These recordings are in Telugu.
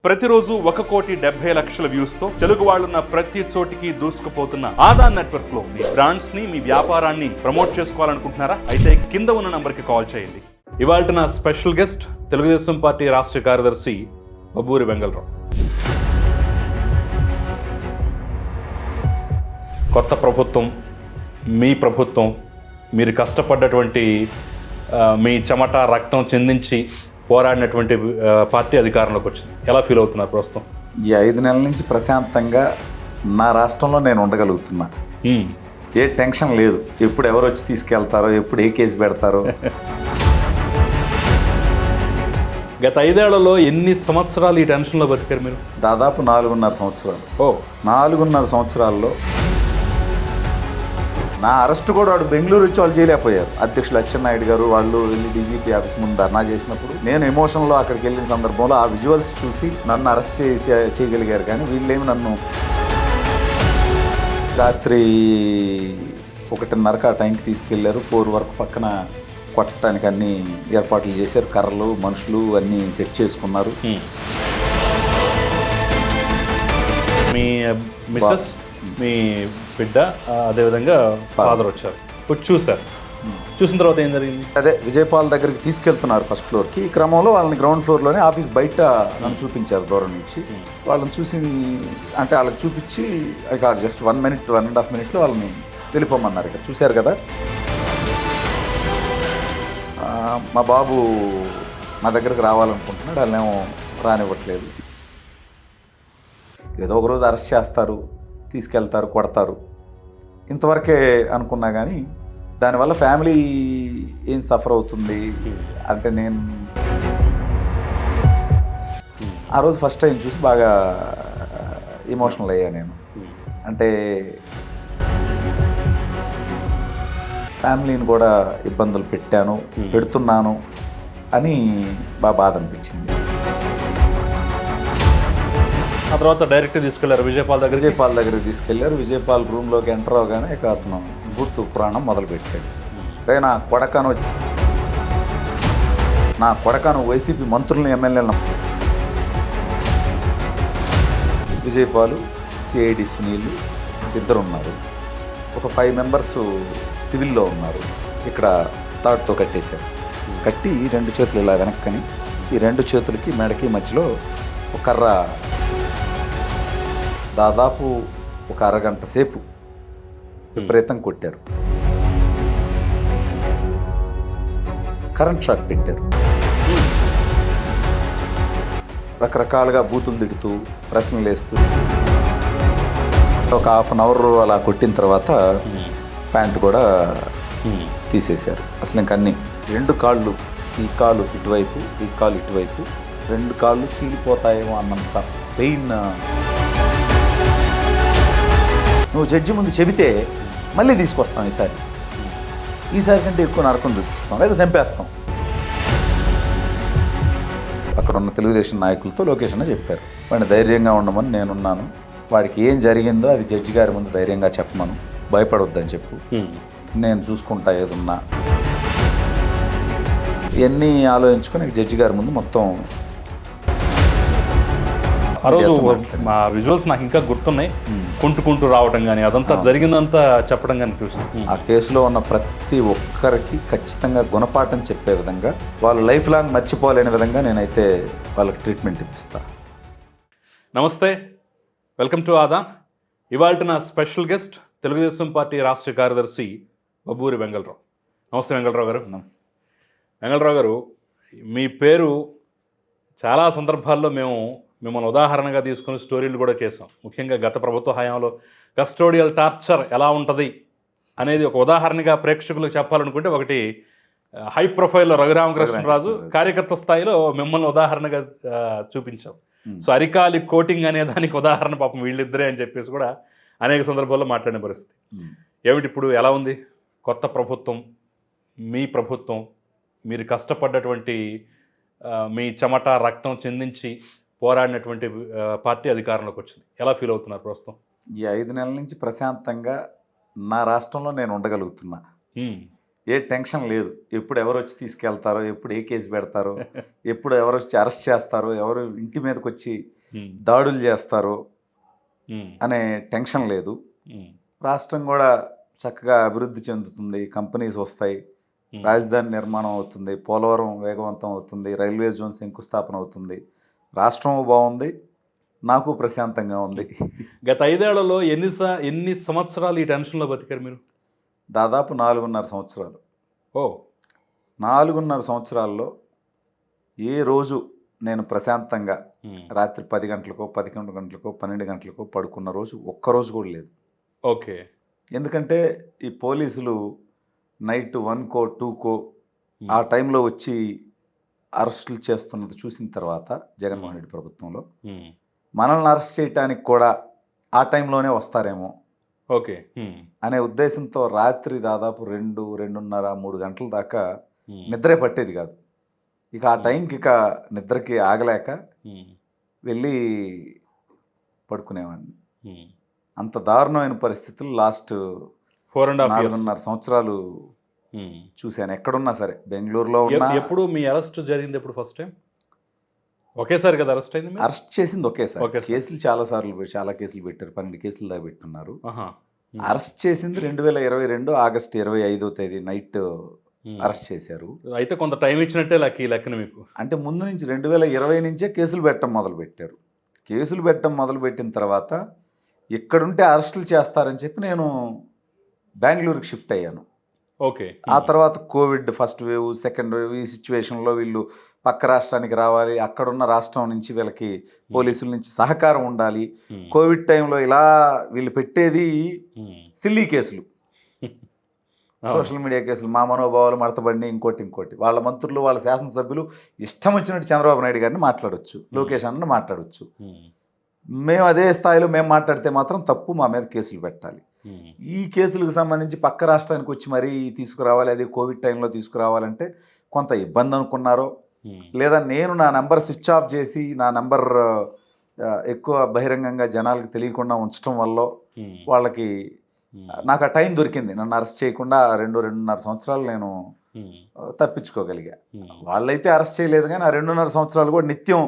ప్రతిరోజు 1,70,00,000 వ్యూస్ తో తెలుగు వాళ్ళున్న ప్రతి చోటికి దూసుకుపోతున్న ఆదాన్ నెట్వర్క్ లో మీ బ్రాండ్స్ ని మీ వ్యాపారాన్ని ప్రమోట్ చేసుకోవాలనుకుంటున్నారా? అయితే కింద ఉన్న నంబర్ కి కాల్ చేయండి. ఇవాళ నా స్పెషల్ గెస్ట్ తెలుగుదేశం పార్టీ రాష్ట్ర కార్యదర్శి బబ్బూరి వెంగళరావు. కొత్త ప్రభుత్వం, మీ ప్రభుత్వం, మీరు కష్టపడ్డటువంటి మీ చెమట రక్తం చెందించి పోరాడినటువంటి పార్టీ అధికారంలోకి వచ్చింది. ఎలా ఫీల్ అవుతున్నారు ప్రస్తుతం? ఈ 5 నెలల నుంచి ప్రశాంతంగా నా రాష్ట్రంలో నేను ఉండగలుగుతున్నా. ఏ టెన్షన్ లేదు. ఎప్పుడు ఎవరు వచ్చి తీసుకెళ్తారో, ఎప్పుడు ఏ కేసు పెడతారో. గత 5 ఏళ్లలో ఎన్ని సంవత్సరాలు ఈ టెన్షన్లో బతికారు మీరు? దాదాపు 4.5 సంవత్సరాలు. 4.5 సంవత్సరాల్లో నా అరెస్ట్ కూడా వాడు బెంగళూరు వచ్చి వాళ్ళు చేయలేకపోయారు. అధ్యక్షులు అచ్చెన్నాయుడు గారు వాళ్ళు వెళ్ళి డీజీపీ ఆఫీస్ ముందు ధర్నా చేసినప్పుడు నేను ఎమోషన్లో అక్కడికి వెళ్ళిన సందర్భంలో ఆ విజువల్స్ చూసి నన్ను అరెస్ట్ చేయగలిగారు. కానీ వీళ్ళేమి నన్ను రాత్రి 1:30 ఆ టైంకి తీసుకెళ్లారు. 4 వరకు పక్కన కొట్టడానికి అన్ని ఏర్పాట్లు చేశారు. కర్రలు, మనుషులు అన్నీ సెట్ చేసుకున్నారు. మీ మిస్సెస్, మీ బిడ్డ, అదేవిధంగా ఫాదర్ వచ్చారు, వచ్చి చూసారు. చూసిన తర్వాత ఏం జరిగింది? అదే విజయపాల్ దగ్గరికి తీసుకెళ్తున్నారు ఫస్ట్ ఫ్లోర్కి. ఈ క్రమంలో వాళ్ళని గ్రౌండ్ ఫ్లోర్లోనే ఆఫీస్ బయట నన్ను చూపించారు దూరం నుంచి. వాళ్ళని చూసి అంటే వాళ్ళకి చూపించి ఇక జస్ట్ 1 minute 1.5 minute వాళ్ళని వెళ్ళిపోమన్నారు. ఇక చూశారు కదా, మా బాబు మా దగ్గరికి రావాలనుకుంటున్నాడు, వాళ్ళేమో రానివ్వట్లేదు. ఏదో ఒకరోజు అరెస్ట్ చేస్తారు, తీసుకెళ్తారు, కొడతారు, ఇంతవరకే అనుకున్నా. కానీ దానివల్ల ఫ్యామిలీ ఏం సఫర్ అవుతుంది అంటే నేను ఆ రోజు ఫస్ట్ టైం చూసి బాగా ఎమోషనల్ అయ్యా నేను. అంటే ఫ్యామిలీని కూడా ఇబ్బందులు పెడుతున్నాను అని బాగా బాధ అనిపించింది. ఆ తర్వాత డైరెక్ట్ తీసుకెళ్లారు విజయపాల్ దగ్గరికి తీసుకెళ్లారు. విజయపాల్ రూమ్లోకి ఎంటర్ అవగానే ఇక అతను భూతు పురాణం మొదలుపెట్టాడు. రే నా కొడకను వైసీపీ మంత్రులను, ఎమ్మెల్యేలను. విజయపాల్, సిఐడి సునీల్ ఇద్దరు ఉన్నారు. ఒక 5 members సివిల్లో ఉన్నారు. ఇక్కడ తాడుతో కట్టేశారు. కట్టి 2 చేతులు ఇలా వెనక్కని ఈ 2 చేతులకి మెడకి మధ్యలో ఒక కర్ర దాదాపు ఒక అరగంట సేపు విపరీతం కొట్టారు. కరెంట్ షాక్ పెట్టారు. రకరకాలుగా బూతులు తిడుతూ, ప్రశ్నలు వేస్తూ ఒక 1/2 hour అలా కొట్టిన తర్వాత ప్యాంటు కూడా తీసేశారు. అసలు ఇంక అన్నీ 2 కాళ్ళు, ఈ కాలు ఇటువైపు, ఈ కాలు ఇటువైపు, 2 కాళ్ళు చీలిపోతాయేమో అన్నంత పెయిన్. నువ్వు జడ్జి ముందు చెబితే మళ్ళీ తీసుకొస్తాం, ఈసారి కంటే ఎక్కువ నరకం చూపిస్తాం, లేదా చంపేస్తాం. అక్కడ ఉన్న తెలుగుదేశం నాయకులతో లోకేష్ అన్న చెప్పారు, వాడిని ధైర్యంగా ఉండమని నేనున్నాను, వాడికి ఏం జరిగిందో అది జడ్జి గారి ముందు ధైర్యంగా చెప్పమను, భయపడొద్దని చెప్పు, నేను చూసుకుంటా ఏదున్నా. ఇవన్నీ ఆలోచించుకొని జడ్జి గారి ముందు మొత్తం. ఆ రోజు మా విజువల్స్ నాకు ఇంకా గుర్తున్నాయి. కుంటూ రావడం కానీ అదంతా జరిగిందంతా చెప్పడం కానీ చూసాను. ఆ కేసులో ఉన్న ప్రతి ఒక్కరికి ఖచ్చితంగా గుణపాఠం చెప్పే విధంగా, వాళ్ళు లైఫ్ లాంగ్ మర్చిపోలేని విధంగా నేనైతే వాళ్ళకి ట్రీట్మెంట్ ఇప్పిస్తా. నమస్తే, వెల్కమ్ టు ఆదాన్. ఇవాళ నా స్పెషల్ గెస్ట్ తెలుగుదేశం పార్టీ రాష్ట్ర కార్యదర్శి బబ్బూరి వెంగళరావు. నమస్తే వెంగళరావు గారు. నమస్తే వెంగళరావు గారు, మీ పేరు చాలా సందర్భాల్లో మేము మిమ్మల్ని ఉదాహరణగా తీసుకుని స్టోరీలు కూడా చేసాం. ముఖ్యంగా గత ప్రభుత్వ హయాంలో కస్టోడియల్ టార్చర్ ఎలా ఉంటుంది అనేది ఒక ఉదాహరణగా ప్రేక్షకులకు చెప్పాలనుకుంటే, ఒకటి హై ప్రొఫైల్లో రఘురామకృష్ణరాజు కార్యకర్త స్థాయిలో మిమ్మల్ని ఉదాహరణగా చూపించాం. సో అరికాలి కోటింగ్ అనే దానికి ఉదాహరణ పాపం వీళ్ళిద్దరే అని చెప్పేసి కూడా అనేక సందర్భాల్లో మాట్లాడిన పరిస్థితి. ఏమిటి ఇప్పుడు ఎలా ఉంది కొత్త ప్రభుత్వం, మీ ప్రభుత్వం, మీరు కష్టపడ్డటువంటి మీ చెమట రక్తం చెందించి పోరాడినటువంటి పార్టీ అధికారంలోకి వచ్చింది. ఎలా ఫీల్ అవుతున్నారు ప్రస్తుతం? ఈ 5 నెలల నుంచి ప్రశాంతంగా నా రాష్ట్రంలో నేను ఉండగలుగుతున్నా. ఏ టెన్షన్ లేదు. ఎప్పుడు ఎవరు వచ్చి తీసుకెళ్తారో, ఎప్పుడు ఏ కేసు పెడతారో, ఎప్పుడు ఎవరు వచ్చి అరెస్ట్ చేస్తారో, ఎవరు ఇంటి మీదకి వచ్చి దాడులు చేస్తారో అనే టెన్షన్ లేదు. రాష్ట్రం కూడా చక్కగా అభివృద్ధి చెందుతుంది, కంపెనీస్ వస్తాయి, రాజధాని నిర్మాణం అవుతుంది, పోలవరం వేగవంతం అవుతుంది, రైల్వే జోన్ శంకుస్థాపన అవుతుంది, రాష్ట్రం బాగుంది, నాకు ప్రశాంతంగా ఉంది. గత 5 ఏళ్లలో ఎన్ని సంవత్సరాలు ఈ టెన్షన్లో బతికారు మీరు? దాదాపు 4.5 సంవత్సరాలు. 4.5 సంవత్సరాల్లో ఏ రోజు నేను ప్రశాంతంగా రాత్రి 10 గంటలకో 11 గంటలకో 12 గంటలకో పడుకున్న రోజు ఒక్కరోజు కూడా లేదు. ఓకే. ఎందుకంటే ఈ పోలీసులు నైట్ 1కో 2కో ఆ టైంలో వచ్చి అరెస్టులు చేస్తున్నది చూసిన తర్వాత జగన్మోహన్ రెడ్డి ప్రభుత్వంలో మనల్ని అరెస్ట్ చేయడానికి కూడా ఆ టైంలోనే వస్తారేమో ఓకే అనే ఉద్దేశంతో రాత్రి దాదాపు 2, 2:30, 3 గంటల దాకా నిద్రే పట్టేది కాదు. ఇక ఆ టైంకి ఇక నిద్రకి ఆగలేక వెళ్ళి పడుకునేవాడిని. అంత దారుణమైన పరిస్థితులు లాస్ట్ 4.5 సంవత్సరాలు చూశాను. ఎక్కడున్నా సరే, బెంగళూరులో ఉన్నా. ఎప్పుడు మీ అరెస్ట్ జరిగింది? ఎప్పుడు ఫస్ట్ టైం? ఒకేసారి కదా అరెస్ట్ అయింది? అరెస్ట్ చేసింది ఒకేసారి. కేసులు చాలా కేసులు పెట్టారు, 12 కేసులు దాకా పెట్టున్నారు. అరెస్ట్ చేసింది 2022 ఆగస్టు 25వ తేదీ నైట్ అరెస్ట్ చేశారు. అయితే కొంత టైం ఇచ్చినట్టే లెక్కన మీకు. అంటే ముందు నుంచి 2020 నుంచే కేసులు పెట్టడం మొదలుపెట్టారు. కేసులు పెట్టడం మొదలుపెట్టిన తర్వాత ఎక్కడుంటే అరెస్టులు చేస్తారని చెప్పి నేను బెంగళూరుకి షిఫ్ట్ అయ్యాను. ఓకే. ఆ తర్వాత Covid first wave, second wave, ఈ సిచ్యువేషన్లో వీళ్ళు పక్క రాష్ట్రానికి రావాలి, అక్కడున్న రాష్ట్రం నుంచి వీళ్ళకి పోలీసుల నుంచి సహకారం ఉండాలి. కోవిడ్ టైంలో ఇలా వీళ్ళు పెట్టేది సిల్లీ కేసులు, సోషల్ మీడియా కేసులు, మా మనోభావాలు మడతబడిని, ఇంకోటి వాళ్ళ మంత్రులు, వాళ్ళ శాసనసభ్యులు ఇష్టం వచ్చినట్టు చంద్రబాబు నాయుడు గారిని మాట్లాడవచ్చు, లోకేష్ అన్నని మాట్లాడవచ్చు. మేము అదే స్థాయిలో మేము మాట్లాడితే మాత్రం తప్పు, మా మీద కేసులు పెట్టాలి. ఈ కేసులకు సంబంధించి పక్క రాష్ట్రానికి వచ్చి మరీ తీసుకురావాలి, అదే కోవిడ్ టైంలో తీసుకురావాలంటే కొంత ఇబ్బంది అనుకున్నారో, లేదా నేను నా నెంబర్ స్విచ్ ఆఫ్ చేసి నా నెంబర్ ఎక్కువ బహిరంగంగా జనాలకు తెలియకుండా ఉంచడం వల్ల వాళ్ళకి నాకు ఆ టైం దొరికింది. నన్ను అరెస్ట్ చేయకుండా 2.5 సంవత్సరాలు నేను తప్పించుకోగలిగా. వాళ్ళైతే అరెస్ట్ చేయలేదు, కానీ ఆ 2.5 సంవత్సరాలు కూడా నిత్యం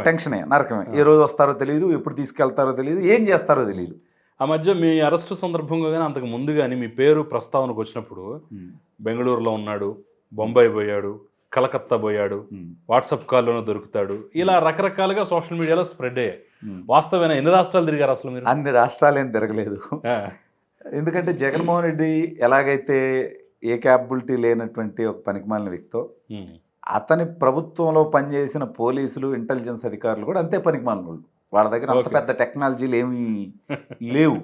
టెన్షనే, నరకమే. ఏ రోజు వస్తారో తెలియదు, ఎప్పుడు తీసుకెళ్తారో తెలియదు, ఏం చేస్తారో తెలియదు. ఆ మధ్య మీ అరెస్టు సందర్భంగా కానీ అంతకు ముందు కానీ మీ పేరు ప్రస్తావనకు వచ్చినప్పుడు బెంగళూరులో ఉన్నాడు, బొంబాయి పోయాడు, కలకత్తా పోయాడు, వాట్సాప్ కాల్లోనూ దొరుకుతాడు, ఇలా రకరకాలుగా సోషల్ మీడియాలో స్ప్రెడ్ అయ్యాయి. వాస్తవమైన ఎన్ని రాష్ట్రాలు తిరిగారు అసలు మీరు? అన్ని రాష్ట్రాలు ఏం తిరగలేదు. ఎందుకంటే జగన్మోహన్ రెడ్డి ఎలాగైతే ఏ క్యాపబిలిటీ లేనటువంటి ఒక పనికిమాలిన వ్యక్తో, అతని ప్రభుత్వంలో పనిచేసిన పోలీసులు, ఇంటెలిజెన్స్ అధికారులు కూడా అంతే పనికిమాలిన వాళ్ళు. వాళ్ళ దగ్గర అంత పెద్ద టెక్నాలజీలు ఏమీ లేవు.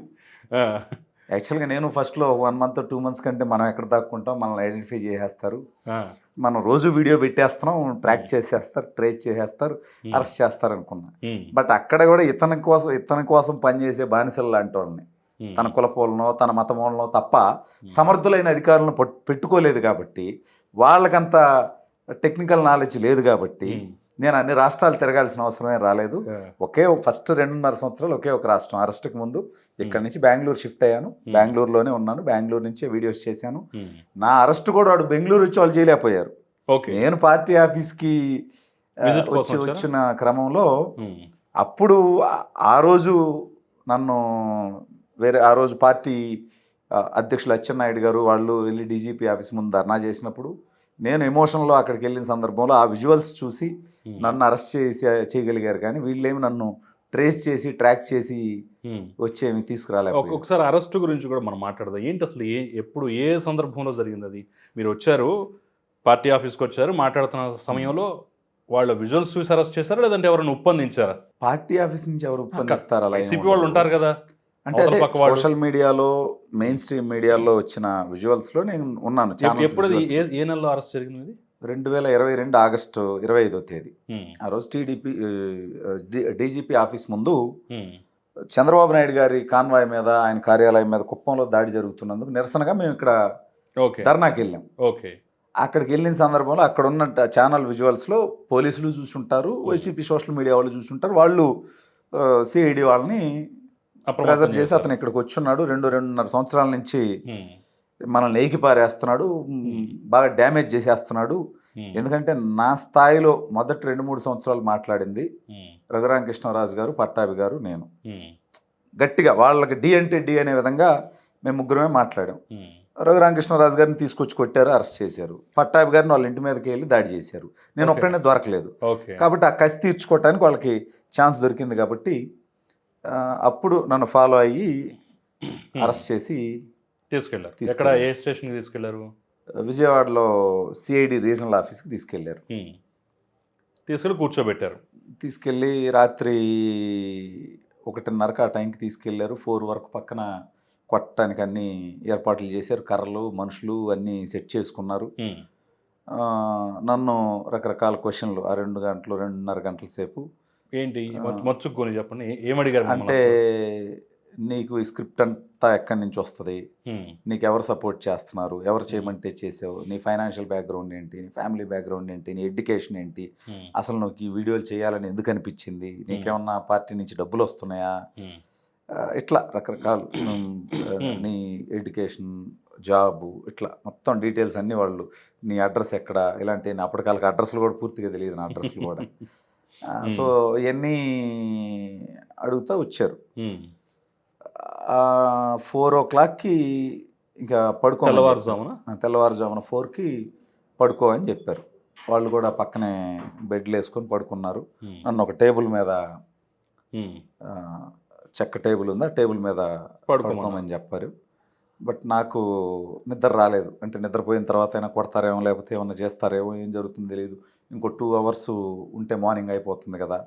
యాక్చువల్గా నేను ఫస్ట్లో 1 month 2 months కంటే మనం ఎక్కడ దాక్కుంటాం, మనల్ని ఐడెంటిఫై చేసేస్తారు, మనం రోజు వీడియో పెట్టేస్తున్నాం, ట్రాక్ చేసేస్తారు, ట్రేస్ చేసేస్తారు, అరెస్ట్ చేస్తారు అనుకున్నా. బట్ అక్కడ కూడా ఇతని కోసం పనిచేసే బానిసలు లాంటి వాళ్ళని, తన కులపోలనో తన మతమూలనో తప్ప సమర్థులైన అధికారులను పెట్టుకోలేదు. కాబట్టి వాళ్ళకంత టెక్నికల్ నాలెడ్జ్ లేదు. కాబట్టి నేను అన్ని రాష్ట్రాలు తిరగాల్సిన అవసరమే రాలేదు. ఫస్ట్ 2.5 సంవత్సరాలు ఒకే ఒక రాష్ట్రం. అరెస్ట్కి ముందు ఇక్కడి నుంచి బెంగళూరు షిఫ్ట్ అయ్యాను, బెంగళూరులోనే ఉన్నాను, బెంగళూరు నుంచే వీడియోస్ చేశాను. నా అరెస్ట్ కూడా వాడు బెంగళూరు వచ్చి వాళ్ళు చేయలేకపోయారు. నేను పార్టీ ఆఫీస్కి వచ్చిన క్రమంలో అప్పుడు ఆ రోజు నన్ను ఆ రోజు పార్టీ అధ్యక్షులు అచ్చెన్నాయుడు గారు వాళ్ళు వెళ్ళి డీజీపీ ఆఫీస్ ముందు ధర్నా చేసినప్పుడు నేను ఎమోషన్లో అక్కడికి వెళ్ళిన సందర్భంలో ఆ విజువల్స్ చూసి నన్ను అరెస్ట్ చేయగలిగారు. కానీ వీళ్ళేమి నన్ను ట్రేస్ చేసి ట్రాక్ చేసి వచ్చేమి తీసుకురాలేదు. ఒకసారి అరెస్ట్ గురించి కూడా మనం మాట్లాడదాం. ఏంటి అసలు ఎప్పుడు ఏ సందర్భంలో జరిగింది అది? మీరు వచ్చారు, పార్టీ ఆఫీస్కి వచ్చారు, మాట్లాడుతున్న సమయంలో వాళ్ళ విజువల్స్ చూసి అరెస్ట్ చేశారా, లేదంటే ఎవరైనా ఒప్పందించారా? పార్టీ ఆఫీస్ నుంచి ఎవరు ఒప్పందిస్తారు? అలా సిపి వాళ్ళు ఉంటారు కదా. అంటే సోషల్ మీడియాలో, మెయిన్ స్ట్రీమ్ మీడియాలో వచ్చిన విజువల్స్లో నేను ఉన్నాను. ఎప్పుడు ఏ నెలలో అరెస్ట్ జరిగింది? 2022 ఆగస్టు 25వ తేదీ. ఆ రోజు డీజీపీ ఆఫీస్ ముందు చంద్రబాబు నాయుడు గారి కాన్వాయ్ మీద, ఆయన కార్యాలయం మీద కుప్పంలో దాడి జరుగుతున్నందుకు నిరసనగా మేము ఇక్కడ ధర్నాకి వెళ్ళాం. అక్కడికి వెళ్ళిన సందర్భంలో అక్కడ ఉన్న ఛానల్ విజువల్స్లో పోలీసులు చూసుంటారు, వైసీపీ సోషల్ మీడియా వాళ్ళు చూసుంటారు. వాళ్ళు సిఐడి వాళ్ళని ప్రెజర్ చేసి అతను ఇక్కడికి వచ్చున్నాడు, 2.5 సంవత్సరాల నుంచి మనల్ని ఏకి పారేస్తున్నాడు, బాగా డ్యామేజ్ చేసేస్తున్నాడు. ఎందుకంటే నా స్థాయిలో మొదటి 2-3 సంవత్సరాలు మాట్లాడింది రఘురామకృష్ణరాజు గారు, పట్టాభి గారు, నేను గట్టిగా వాళ్ళకి డి అంటే డి అనే విధంగా మేము ముగ్గురమే మాట్లాడాం. రఘురామకృష్ణరాజు గారిని తీసుకొచ్చి కొట్టారు, అరెస్ట్ చేశారు. పట్టాభి గారిని వాళ్ళ ఇంటి మీదకి వెళ్ళి దాడి చేశారు. నేను ఒక్కడనే దొరకలేదు కాబట్టి ఆ కసి తీర్చుకోవటానికి వాళ్ళకి ఛాన్స్ దొరికింది కాబట్టి అప్పుడు నన్ను ఫాలో అయ్యి అరెస్ట్ చేసి తీసుకెళ్ళారు. ఎక్కడ, ఏ స్టేషన్కి తీసుకెళ్లారు? విజయవాడలో సిఐడి రీజనల్ ఆఫీస్కి తీసుకెళ్లారు. తీసుకెళ్ళి కూర్చోబెట్టారు. తీసుకెళ్ళి రాత్రి 1:30కి ఆ టైంకి తీసుకెళ్లారు. 4 వరకు పక్కన కొట్టడానికి అన్ని ఏర్పాట్లు చేశారు. కర్రలు, మనుషులు అన్నీ సెట్ చేసుకున్నారు. నన్ను రకరకాల క్వశ్చన్లు ఆ 2 గంటలు 2.5 గంటల సేపు. ఏంటి మచ్చుకొని చెప్పండి, ఏమడిగారు? అంటే నీకు ఈ స్క్రిప్ట్ అంతా ఎక్కడి నుంచి వస్తుంది, నీకు ఎవరు సపోర్ట్ చేస్తున్నారు, ఎవరు చేయమంటే చేసావు, నీ ఫైనాన్షియల్ బ్యాక్గ్రౌండ్ ఏంటి, నీ ఫ్యామిలీ బ్యాక్గ్రౌండ్ ఏంటి, నీ ఎడ్యుకేషన్ ఏంటి, అసలు నువ్వు ఈ వీడియోలు చేయాలని ఎందుకు అనిపించింది, నీకేమన్నా పార్టీ నుంచి డబ్బులు వస్తున్నాయా, ఇట్లా రకరకాలు నీ ఎడ్యుకేషన్, జాబు, ఇట్లా మొత్తం డీటెయిల్స్ అన్నీ వాళ్ళు, నీ అడ్రస్ ఎక్కడ, ఇలాంటి అప్పటికాలకి అడ్రస్లు కూడా పూర్తిగా తెలియదు, నా అడ్రస్లు కూడా. సో ఇవన్నీ అడుగుతూ వచ్చారు. 4 o'clockకి ఇంకా పడుకో, తెల్లవారుజామున 4కి పడుకో అని చెప్పారు. వాళ్ళు కూడా పక్కనే బెడ్లు వేసుకొని పడుకున్నారు. నన్ను ఒక టేబుల్ మీద, చెక్క టేబుల్ ఉంది, ఆ టేబుల్ మీద పడుకోమని చెప్పారు. బట్ నాకు నిద్ర రాలేదు. అంటే నిద్రపోయిన తర్వాత అయినా కొడతారేమో, లేకపోతే ఏమన్నా చేస్తారేమో, ఏం జరుగుతుందో తెలియదు, ఇంకో 2 hours ఉంటే మార్నింగ్ అయిపోతుంది కదా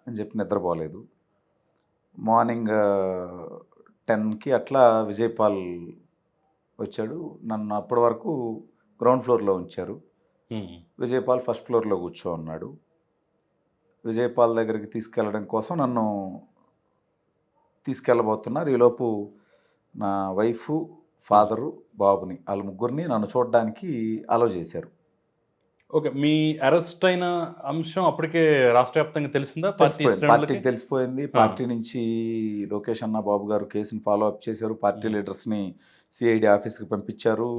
అని చెప్పి నిద్రపోలేదు. మార్నింగ్ 10కి అట్లా విజయపాల్ వచ్చాడు. నన్ను అప్పటి వరకు గ్రౌండ్ ఫ్లోర్లో ఉంచారు. విజయపాల్ ఫస్ట్ ఫ్లోర్లో కూర్చో ఉన్నాడు. విజయపాల్ దగ్గరికి తీసుకెళ్ళడం కోసం నన్ను తీసుకెళ్ళబోతున్నారు. ఈలోపు నా వైఫ్, ఫాదరు, బాబుని, వాళ్ళ ముగ్గురిని నన్ను చూడడానికి అలో చేశారు. ఓకే, మీ అరెస్ట్ అయిన అంశం అప్పటికే రాష్ట్ర వ్యాప్తంగా తెలిసిందా? పార్టీకి తెలిసిపోయింది. పార్టీ నుంచి లోకేష్ అన్న, బాబు గారు కేసుని ఫాలో అప్ చేశారు. పార్టీ లీడర్స్ని సిఐడి ఆఫీస్కి పంపించారు.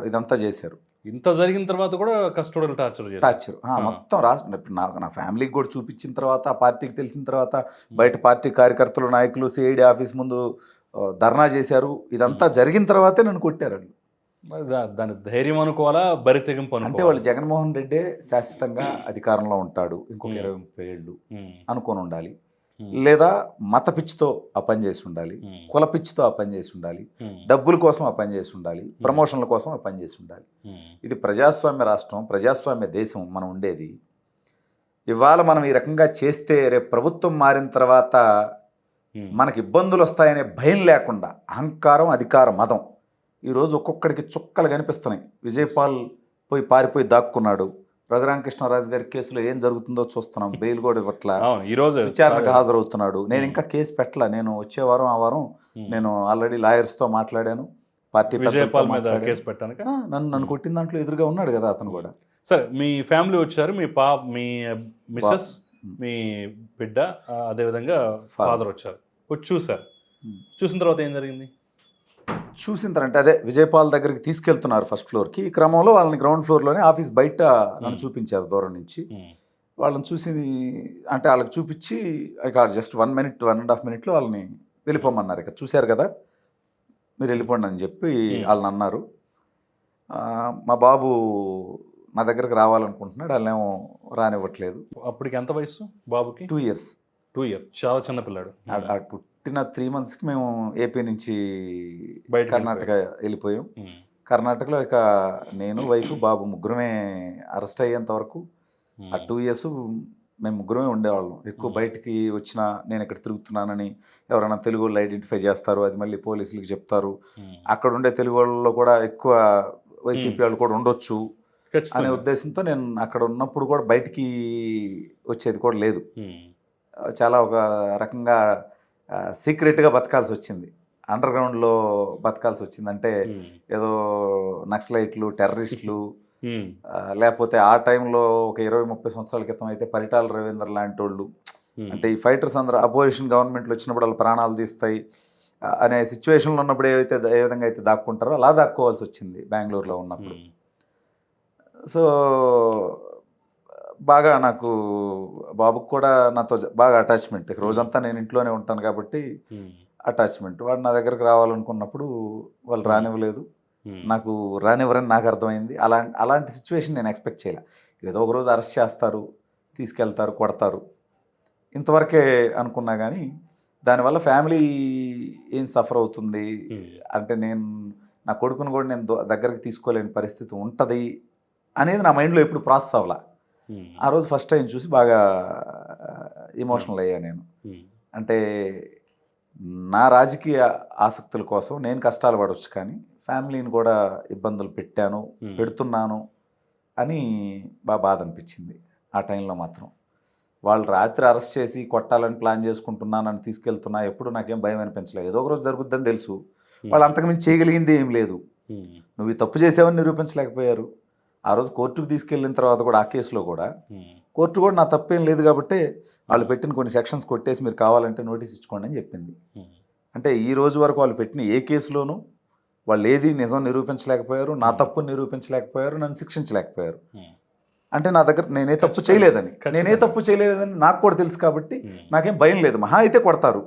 ఇదంతా చేశారు. ఇంత జరిగిన తర్వాత కూడా కస్టోడియల్ టార్చర్ మొత్తం రాష్ట్ర నా ఫ్యామిలీకి కూడా చూపించిన తర్వాత, ఆ పార్టీకి తెలిసిన తర్వాత బయట పార్టీ కార్యకర్తలు, నాయకులు సిఐడి ఆఫీస్ ముందు ధర్నా చేశారు. ఇదంతా జరిగిన తర్వాతే నన్ను కొట్టారు. దాని ధైర్యం అనుకోవాలా, బరి తెగింపు అంటే వాళ్ళు జగన్మోహన్ రెడ్డి శాశ్వతంగా అధికారంలో ఉంటాడు, ఇంకొక 20-30 ఏళ్ళు అనుకొని ఉండాలి, లేదా మత పిచ్చితో ఆ పని చేసి ఉండాలి, కుల పిచ్చితో ఆ పని చేసి ఉండాలి, డబ్బుల కోసం ఆ పని చేసి ఉండాలి, ప్రమోషన్ల కోసం ఆ పని చేసి ఉండాలి. ఇది ప్రజాస్వామ్య రాష్ట్రం, ప్రజాస్వామ్య దేశం మనం ఉండేది. ఇవాళ మనం ఈ రకంగా చేస్తే రేపు ప్రభుత్వం మారిన తర్వాత మనకి ఇబ్బందులు వస్తాయనే భయం లేకుండా అహంకారం, అధికార మదం ఈరోజు ఒక్కొక్కడికి చుక్కలు కనిపిస్తున్నాయి. విజయపాల్ పారిపోయి దాక్కున్నాడు. రఘురామకృష్ణరాజు గారి కేసులో ఏం జరుగుతుందో చూస్తున్నాం. బెయిల్ కూడా ఇవ్వట్లా, ఈరోజు విచారణకు హాజరవుతున్నాడు. నేను ఇంకా కేసు పెట్టలా. నేను వచ్చే వారం, ఆ వారం నేను ఆల్రెడీ లాయర్స్తో మాట్లాడాను. పార్టీ నన్ను కొట్టిన దాంట్లో ఎదురుగా ఉన్నాడు కదా అతను కూడా. సరే, మీ ఫ్యామిలీ వచ్చారు, మీ మిస్సెస్, మీ బిడ్డ, అదేవిధంగా ఫాదర్ వచ్చారు, వచ్చి చూసారు. చూసిన తర్వాత ఏం జరిగింది? చూసిన తర్వాత అదే విజయపాల్ దగ్గరికి తీసుకెళ్తున్నారు ఫస్ట్ ఫ్లోర్కి. ఈ క్రమంలో వాళ్ళని గ్రౌండ్ ఫ్లోర్లోనే ఆఫీస్ బయట నన్ను చూపించారు దూరం నుంచి. వాళ్ళని చూసి, అంటే వాళ్ళకి చూపించి ఇక జస్ట్ 1 minute 1.5 minute వాళ్ళని వెళ్ళిపోమన్నారు. ఇక చూశారు కదా మీరు వెళ్ళిపోండి అని చెప్పి వాళ్ళని అన్నారు. మా బాబు నా దగ్గరకు రావాలనుకుంటున్నాడు, వాళ్ళేమో రానివ్వట్లేదు. అప్పటికి ఎంత వయసు బాబుకి? 2 years. 2 years, చాలా చిన్న పిల్లాడు. పుట్టిన 3 monthsకి మేము ఏపీ నుంచి కర్ణాటక వెళ్ళిపోయాం. కర్ణాటకలో ఇక నేను, వైఫ్, బాబు ముగ్గురమే అరెస్ట్ అయ్యేంత వరకు ఆ 2 years మేము ముగ్గురమే ఉండేవాళ్ళం. ఎక్కువ బయటికి వచ్చినా నేను ఇక్కడ తిరుగుతున్నానని ఎవరైనా తెలుగు వాళ్ళు ఐడెంటిఫై చేస్తారు, అది మళ్ళీ పోలీసులకు చెప్తారు. అక్కడ ఉండే తెలుగు వాళ్ళలో కూడా ఎక్కువ వైసీపీ వాళ్ళు కూడా ఉండొచ్చు అనే ఉద్దేశంతో నేను అక్కడ ఉన్నప్పుడు కూడా బయటికి వచ్చేది కూడా లేదు. చాలా ఒక రకంగా సీక్రెట్గా బతకాల్సి వచ్చింది, అండర్ గ్రౌండ్లో బతకాల్సి వచ్చింది. అంటే ఏదో నక్సలైట్లు, టెర్రరిస్టులు, లేకపోతే ఆ టైంలో ఒక 20-30 సంవత్సరాల క్రితం అయితే పరిటాల రవీంద్ర లాంటి వాళ్ళు, అంటే ఈ ఫైటర్స్ అందరూ అపోజిషన్ గవర్నమెంట్లు వచ్చినప్పుడు వాళ్ళు ప్రాణాలు తీస్తాయి, అనే సిచ్యువేషన్లో ఉన్నప్పుడు ఏ విధంగా అయితే దాక్కుంటారో అలా దాక్కోవాల్సి వచ్చింది బెంగళూరులో ఉన్నప్పుడు. సో బాగా నాకు బాబుకు కూడా నాతో బాగా అటాచ్మెంట్. రోజంతా నేను ఇంట్లోనే ఉంటాను కాబట్టి అటాచ్మెంట్. వాడు నా దగ్గరకు రావాలనుకున్నప్పుడు వాళ్ళు రానివ్వలేదు. నాకు రానివ్వరని నాకు అర్థమైంది. అలాంటి సిచ్యువేషన్ నేను ఎక్స్పెక్ట్ చేయలే. ఏదో ఒక రోజు అరెస్ట్ చేస్తారు, తీసుకెళ్తారు, కొడతారు, ఇంతవరకే అనుకున్నా. కానీ దానివల్ల ఫ్యామిలీ ఏం సఫర్ అవుతుంది అంటే నా కొడుకును కూడా నేను దగ్గరికి తీసుకోలేని పరిస్థితి ఉంటుంది అనేది నా మైండ్లో ఎప్పుడు ప్రాసెస్ అవ్వాల. ఆ రోజు ఫస్ట్ టైం చూసి బాగా ఎమోషనల్ అయ్యా నేను. అంటే నా రాజకీయ ఆసక్తుల కోసం నేను కష్టాలు పడవచ్చు, కానీ ఫ్యామిలీని కూడా ఇబ్బందులు పెడుతున్నాను అని బాగా బాధ అనిపించింది ఆ టైంలో మాత్రం. వాళ్ళు రాత్రి అరెస్ట్ చేసి కొట్టాలని ప్లాన్ చేసుకుంటున్నానని తీసుకెళ్తున్నా ఎప్పుడు నాకేం భయం అనిపించలేదు. ఏదో ఒక రోజు జరుగుద్దని తెలుసు. వాళ్ళు అంతకుమించి చేయగలిగింది ఏం లేదు. నువ్వు ఈ తప్పు చేసావని నిరూపించలేకపోయారు. ఆ రోజు కోర్టుకు తీసుకెళ్ళిన తర్వాత కూడా ఆ కేసులో కూడా కోర్టు కూడా నా తప్పేం లేదు కాబట్టి వాళ్ళు పెట్టిన కొన్ని సెక్షన్స్ కొట్టేసి మీరు కావాలంటే నోటీస్ ఇచ్చుకోండి అని చెప్పింది. అంటే ఈ రోజు వరకు వాళ్ళు పెట్టిన ఏ కేసులోనూ వాళ్ళు ఏది నిజం నిరూపించలేకపోయారు, నా తప్పు నిరూపించలేకపోయారు, నన్ను శిక్షించలేకపోయారు. అంటే నా దగ్గర నేనే తప్పు చేయలేదని నాకు కూడా తెలుసు కాబట్టి నాకేం భయం లేదు. మహా అయితే కొడతారు.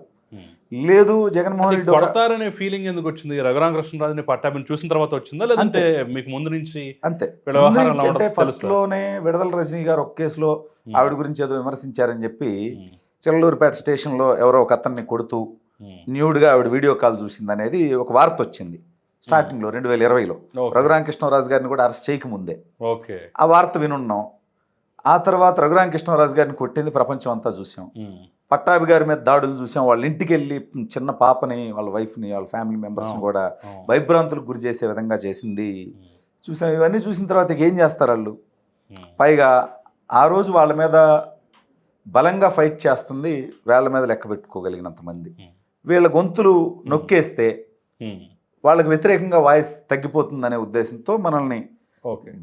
లేదు జగన్మోహన్ రెడ్డి కొడతారనే ఫీలింగ్ ఎందుకు వచ్చింది? రఘురామకృష్ణరాజుని పట్టాభిని చూసిన తర్వాత వచ్చిందా, లేదంటే మీకు ముందు నుంచి? అంతే. అంటే ఫస్ట్ లోనే విడుదల రజనీ గారు ఒక కేసులో ఆవిడ గురించి ఏదో విమర్శించారని చెప్పి చిల్లూరుపేట స్టేషన్లో ఎవరో ఒక అతన్ని కొడుతూ న్యూడ్గా ఆవిడ వీడియో కాల్ చూసింది అనేది ఒక వార్త వచ్చింది స్టార్టింగ్లో 2020లో. రఘురామకృష్ణరాజు గారిని కూడా అరెస్ట్ చేయకముందే ఆ వార్త వినున్నాం. ఆ తర్వాత రఘురామకృష్ణరాజు గారిని కొట్టింది ప్రపంచం అంతా చూసాం. పట్టాభి గారి మీద దాడులు చూసాం. వాళ్ళ ఇంటికి వెళ్ళి చిన్న పాపని, వాళ్ళ వైఫ్ని, వాళ్ళ ఫ్యామిలీ మెంబర్స్ని కూడా భయభ్రాంతులకు గురి చేసే విధంగా చేసింది చూసాం. ఇవన్నీ చూసిన తర్వాత ఏం చేస్తారు వాళ్ళు? పైగా ఆ రోజు వాళ్ళ మీద బలంగా ఫైట్ చేస్తుంది వాళ్ళ మీద లెక్క పెట్టుకోగలిగినంత మంది. వీళ్ళ గొంతులు నొక్కేస్తే వాళ్ళకి వ్యతిరేకంగా వాయిస్ తగ్గిపోతుందనే ఉద్దేశంతో మనల్ని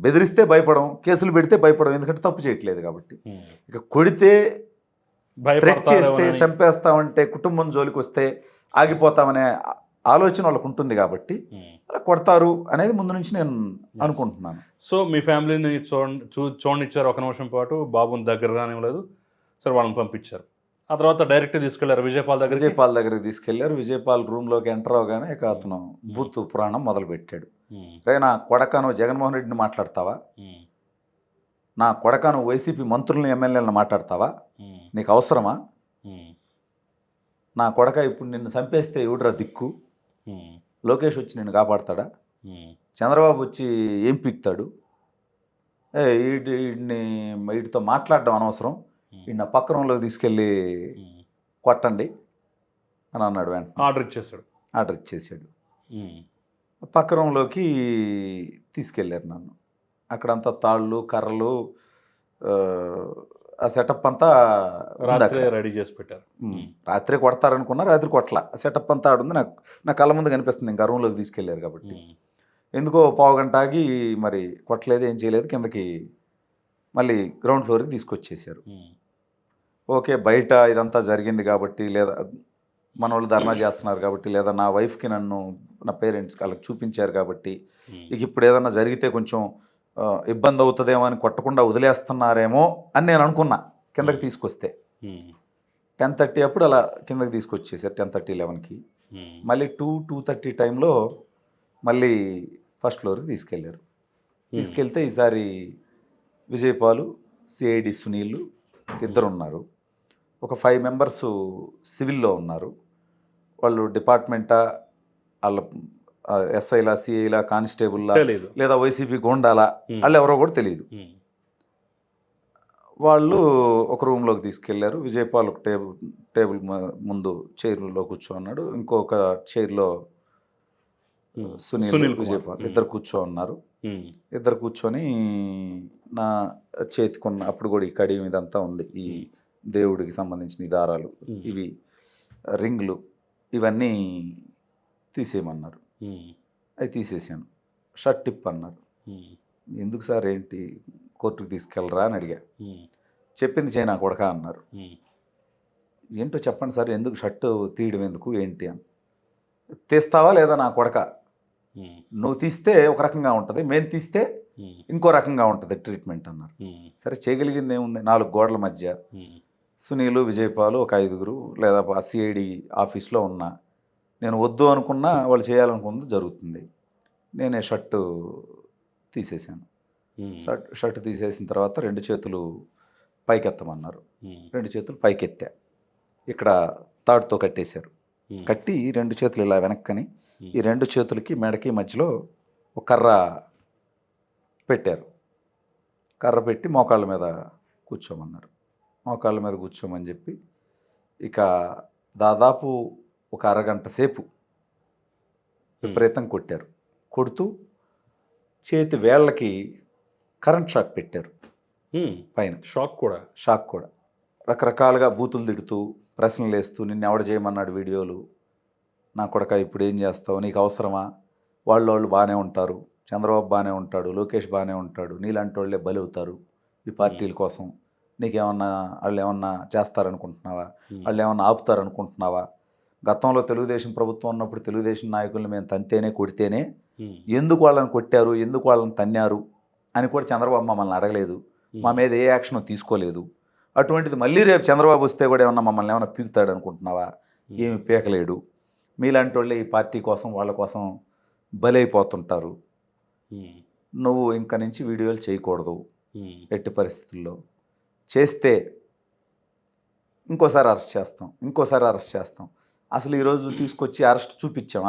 బెదిరిస్తే భయపడం, కేసులు పెడితే భయపడం, ఎందుకంటే తప్పు చేయట్లేదు కాబట్టి. ఇక కొడితే, థ్రెట్ చేస్తే, చంపేస్తామంటే, కుటుంబం జోలికి వస్తే ఆగిపోతామనే ఆలోచన వాళ్ళకు ఉంటుంది కాబట్టి అలా కొడతారు అనేది ముందు నుంచి నేను అనుకుంటున్నాను. సో మీ ఫ్యామిలీని చూడనిచ్చారు ఒక నిమిషం పాటు, బాబుని దగ్గర రానివ్వలేదు, సరే వాళ్ళని పంపించారు. ఆ తర్వాత డైరెక్ట్ తీసుకెళ్లారు విజయపాల్ దగ్గరికి తీసుకెళ్లారు. విజయపాల్ రూమ్లోకి ఎంటర్ అవగానే ఇక అతను బూత్ పురాణం మొదలుపెట్టాడు. రే నా కొడకను జగన్మోహన్ రెడ్డిని మాట్లాడతావా? నా కొడకను వైసీపీ మంత్రులను, ఎమ్మెల్యేలను మాట్లాడతావా? నీకు అవసరమా? నా కొడక ఇప్పుడు నిన్ను చంపేస్తే ఎవడురా దిక్కు? లోకేష్ వచ్చి నిన్ను కాపాడతాడా? చంద్రబాబు వచ్చి ఏం పీక్తాడు? వీటితో మాట్లాడడం అనవసరం, ఈయన పక్క రూమ్లోకి తీసుకెళ్ళి కొట్టండి అని అన్నాడు. వెంటనే ఆర్డర్ ఇచ్చేసాడు. పక్క రూమ్లోకి తీసుకెళ్ళారు నన్ను. అక్కడంతా తాళ్ళు, కర్రలు, ఆ సెటప్ అంతా రెడీ చేసి పెట్టారు. రాత్రి కొడతారనుకున్నా, రాత్రి కొట్టలా. సెటప్ అంతా ఆడుంది. నా కళ్ళ ముందు కనిపిస్తుంది. ఇంకా రూమ్లోకి తీసుకెళ్ళారు కాబట్టి ఎందుకో పావుగంట ఆగి మరి కొట్టలేదు, ఏం చేయలేదు. కిందకి మళ్ళీ గ్రౌండ్ ఫ్లోర్కి తీసుకొచ్చేసారు. ఓకే, బయట ఇదంతా జరిగింది కాబట్టి, లేదా మన వాళ్ళు ధర్నా చేస్తున్నారు కాబట్టి, లేదా నా వైఫ్కి నా పేరెంట్స్కి వాళ్ళకి చూపించారు కాబట్టి, ఇక ఇప్పుడు ఏదన్నా జరిగితే కొంచెం ఇబ్బంది అవుతుందేమో అని కొట్టకుండా వదిలేస్తున్నారేమో అని నేను అనుకున్నా. కిందకి తీసుకొస్తే 10:30 అప్పుడు అలా కిందకి తీసుకొచ్చేసారు. 10:30, 11కి. మళ్ళీ 2:30 టైంలో మళ్ళీ ఫస్ట్ ఫ్లోర్కి తీసుకెళ్ళారు. తీసుకెళ్తే ఈసారి విజయపాలు, సిఐడి సునీల్ ఇద్దరు ఉన్నారు. ఒక 5 మెంబర్స్ సివిల్లో ఉన్నారు. వాళ్ళు డిపార్ట్మెంటా, వాళ్ళ ఎస్ఐలా, సిఐలా, కానిస్టేబుల్లా, లేదా వైసీపీ గోండాలా, వాళ్ళు ఎవరో కూడా తెలియదు. వాళ్ళు ఒక రూమ్లోకి తీసుకెళ్లారు. విజయపాల్ ఒక టేబుల్ ముందు చైర్లో కూర్చోన్నాడు. ఇంకొక చైర్లో సునీల్, విజయపాల్ ఇద్దరు కూర్చోన్నారు. ఇద్దరు కూర్చొని నా చేతికున్న, అప్పుడు కూడా ఈ కడియం ఇదంతా ఉంది, ఈ దేవుడికి సంబంధించిన ఈ దారాలు, ఇవి రింగులు, ఇవన్నీ తీసేయమన్నారు. అవి తీసేసాను. షర్ట్ టిప్ అన్నారు. ఎందుకు సార్, ఏంటి, కోర్టుకు తీసుకెళ్ళరా అని అడిగా. చెప్పింది చేయి నా కొడక అన్నారు. ఏంటో చెప్పండి సార్, ఎందుకు షర్టు తీయడం ఎందుకు ఏంటి అని. తీస్తావా లేదా నా కొడక, ఉమ్, నువ్వు తీస్తే ఒక రకంగా ఉంటుంది, మేము తీస్తే ఉమ్, ఇంకో రకంగా ఉంటుంది ట్రీట్మెంట్ అన్నారు. ఉమ్, సరే చేయగలిగింది ఏముంది, 4 గోడల మధ్య ఉమ్, సునీలు, విజయపాలు, ఒక 5గురు లేదా సిఐడి ఆఫీస్లో ఉన్నా, నేను వద్దు అనుకున్నా వాళ్ళు చేయాలనుకున్నది జరుగుతుంది. నేనే షర్టు తీసేశాను. ఉమ్, షర్ట్ తీసేసిన తర్వాత 2 చేతులు పైకెత్తమన్నారు. ఉమ్, 2 చేతులు పైకెత్తా. ఇక్కడ తాడుతో కట్టేశారు. ఉమ్, కట్టి 2 చేతులు ఇలా వెనక్కని ఈ 2 చేతులకి మెడకి మధ్యలో ఒక కర్ర పెట్టారు. కర్ర పెట్టి మోకాళ్ళ మీద కూర్చోమన్నారు. మోకాళ్ళ మీద కూర్చోమని చెప్పి ఇక దాదాపు ఒక అరగంట సేపు విపరీతం కొట్టారు. కొడుతూ చేతి వేళ్ళకి కరెంట్ షాక్ పెట్టారు. ఉమ్, పైన షాక్ కూడా. షాక్ కూడా రకరకాలుగా బూతులు తిడుతూ ప్రశ్నలు వేస్తూ, నిన్ను ఎవడ చేయమన్నాడు వీడియోలు, నా కొడక ఇప్పుడు ఏం చేస్తావు, నీకు అవసరమా, వాళ్ళు బాగానే ఉంటారు, చంద్రబాబు బాగానే ఉంటాడు, లోకేష్ బాగానే ఉంటాడు, నీలాంటి వాళ్ళే బలవుతారు ఈ పార్టీల కోసం, నీకేమన్నా వాళ్ళు ఏమన్నా చేస్తారనుకుంటున్నావా, వాళ్ళు ఏమన్నా ఆపుతారనుకుంటున్నావా, గతంలో తెలుగుదేశం ప్రభుత్వం ఉన్నప్పుడు తెలుగుదేశం నాయకుల్ని మేము తంతేనే కొడితేనే ఉమ్, ఎందుకు వాళ్ళని కొట్టారు, ఎందుకు వాళ్ళని తన్నారు అని కూడా చంద్రబాబు మమ్మల్ని అడగలేదు, మా మీద ఏ యాక్షన్ తీసుకోలేదు. అటువంటిది మళ్ళీ రేపు చంద్రబాబు వస్తే కూడా ఏమన్నా మమ్మల్ని ఏమన్నా పీకుతాడు అనుకుంటున్నావా, ఏమి పీకలేడు, మీలాంటి వాళ్ళే ఈ పార్టీ కోసం వాళ్ళ కోసం బలైపోతుంటారు, ఉమ్, నువ్వు ఇంక నుంచి వీడియోలు చేయకూడదు, ఉమ్, ఎట్టి పరిస్థితుల్లో చేస్తే ఇంకోసారి అరెస్ట్ చేస్తాం. అసలు ఈరోజు తీసుకొచ్చి అరెస్ట్ చూపించాం,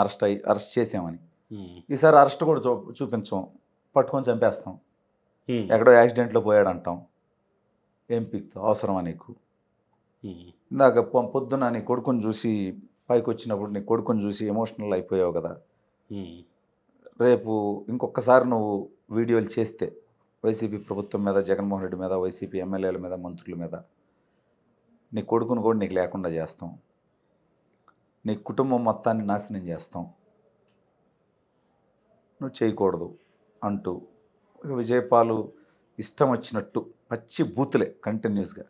అరెస్ట్ చేసామని. ఉమ్, ఈసారి అరెస్ట్ కూడా చూపించాం, పట్టుకొని చంపేస్తాం, ఉమ్, ఎక్కడో యాక్సిడెంట్లో పోయాడంటాం, ఏం పీకుతావు, అవసరమా నీకు? ఉమ్, ఇందాక పొద్దున నీ కొడుకుని చూసి పైకి వచ్చినప్పుడు నీ కొడుకుని చూసి ఎమోషనల్ అయిపోయావు కదా, ఉమ్, రేపు ఇంకొకసారి నువ్వు వీడియోలు చేస్తే వైసీపీ ప్రభుత్వం మీద, జగన్మోహన్ రెడ్డి మీద, వైసీపీ ఎమ్మెల్యేల మీద, మంత్రుల మీద, నీ కొడుకును కూడా నీకు లేకుండా చేస్తాం, నీ కుటుంబం మొత్తాన్ని నాశనం చేస్తాం, నువ్వు చేయకూడదు అంటూ ఇక విజయపాలు ఇష్టం వచ్చినట్టు పచ్చి బూతులే కంటిన్యూస్గా.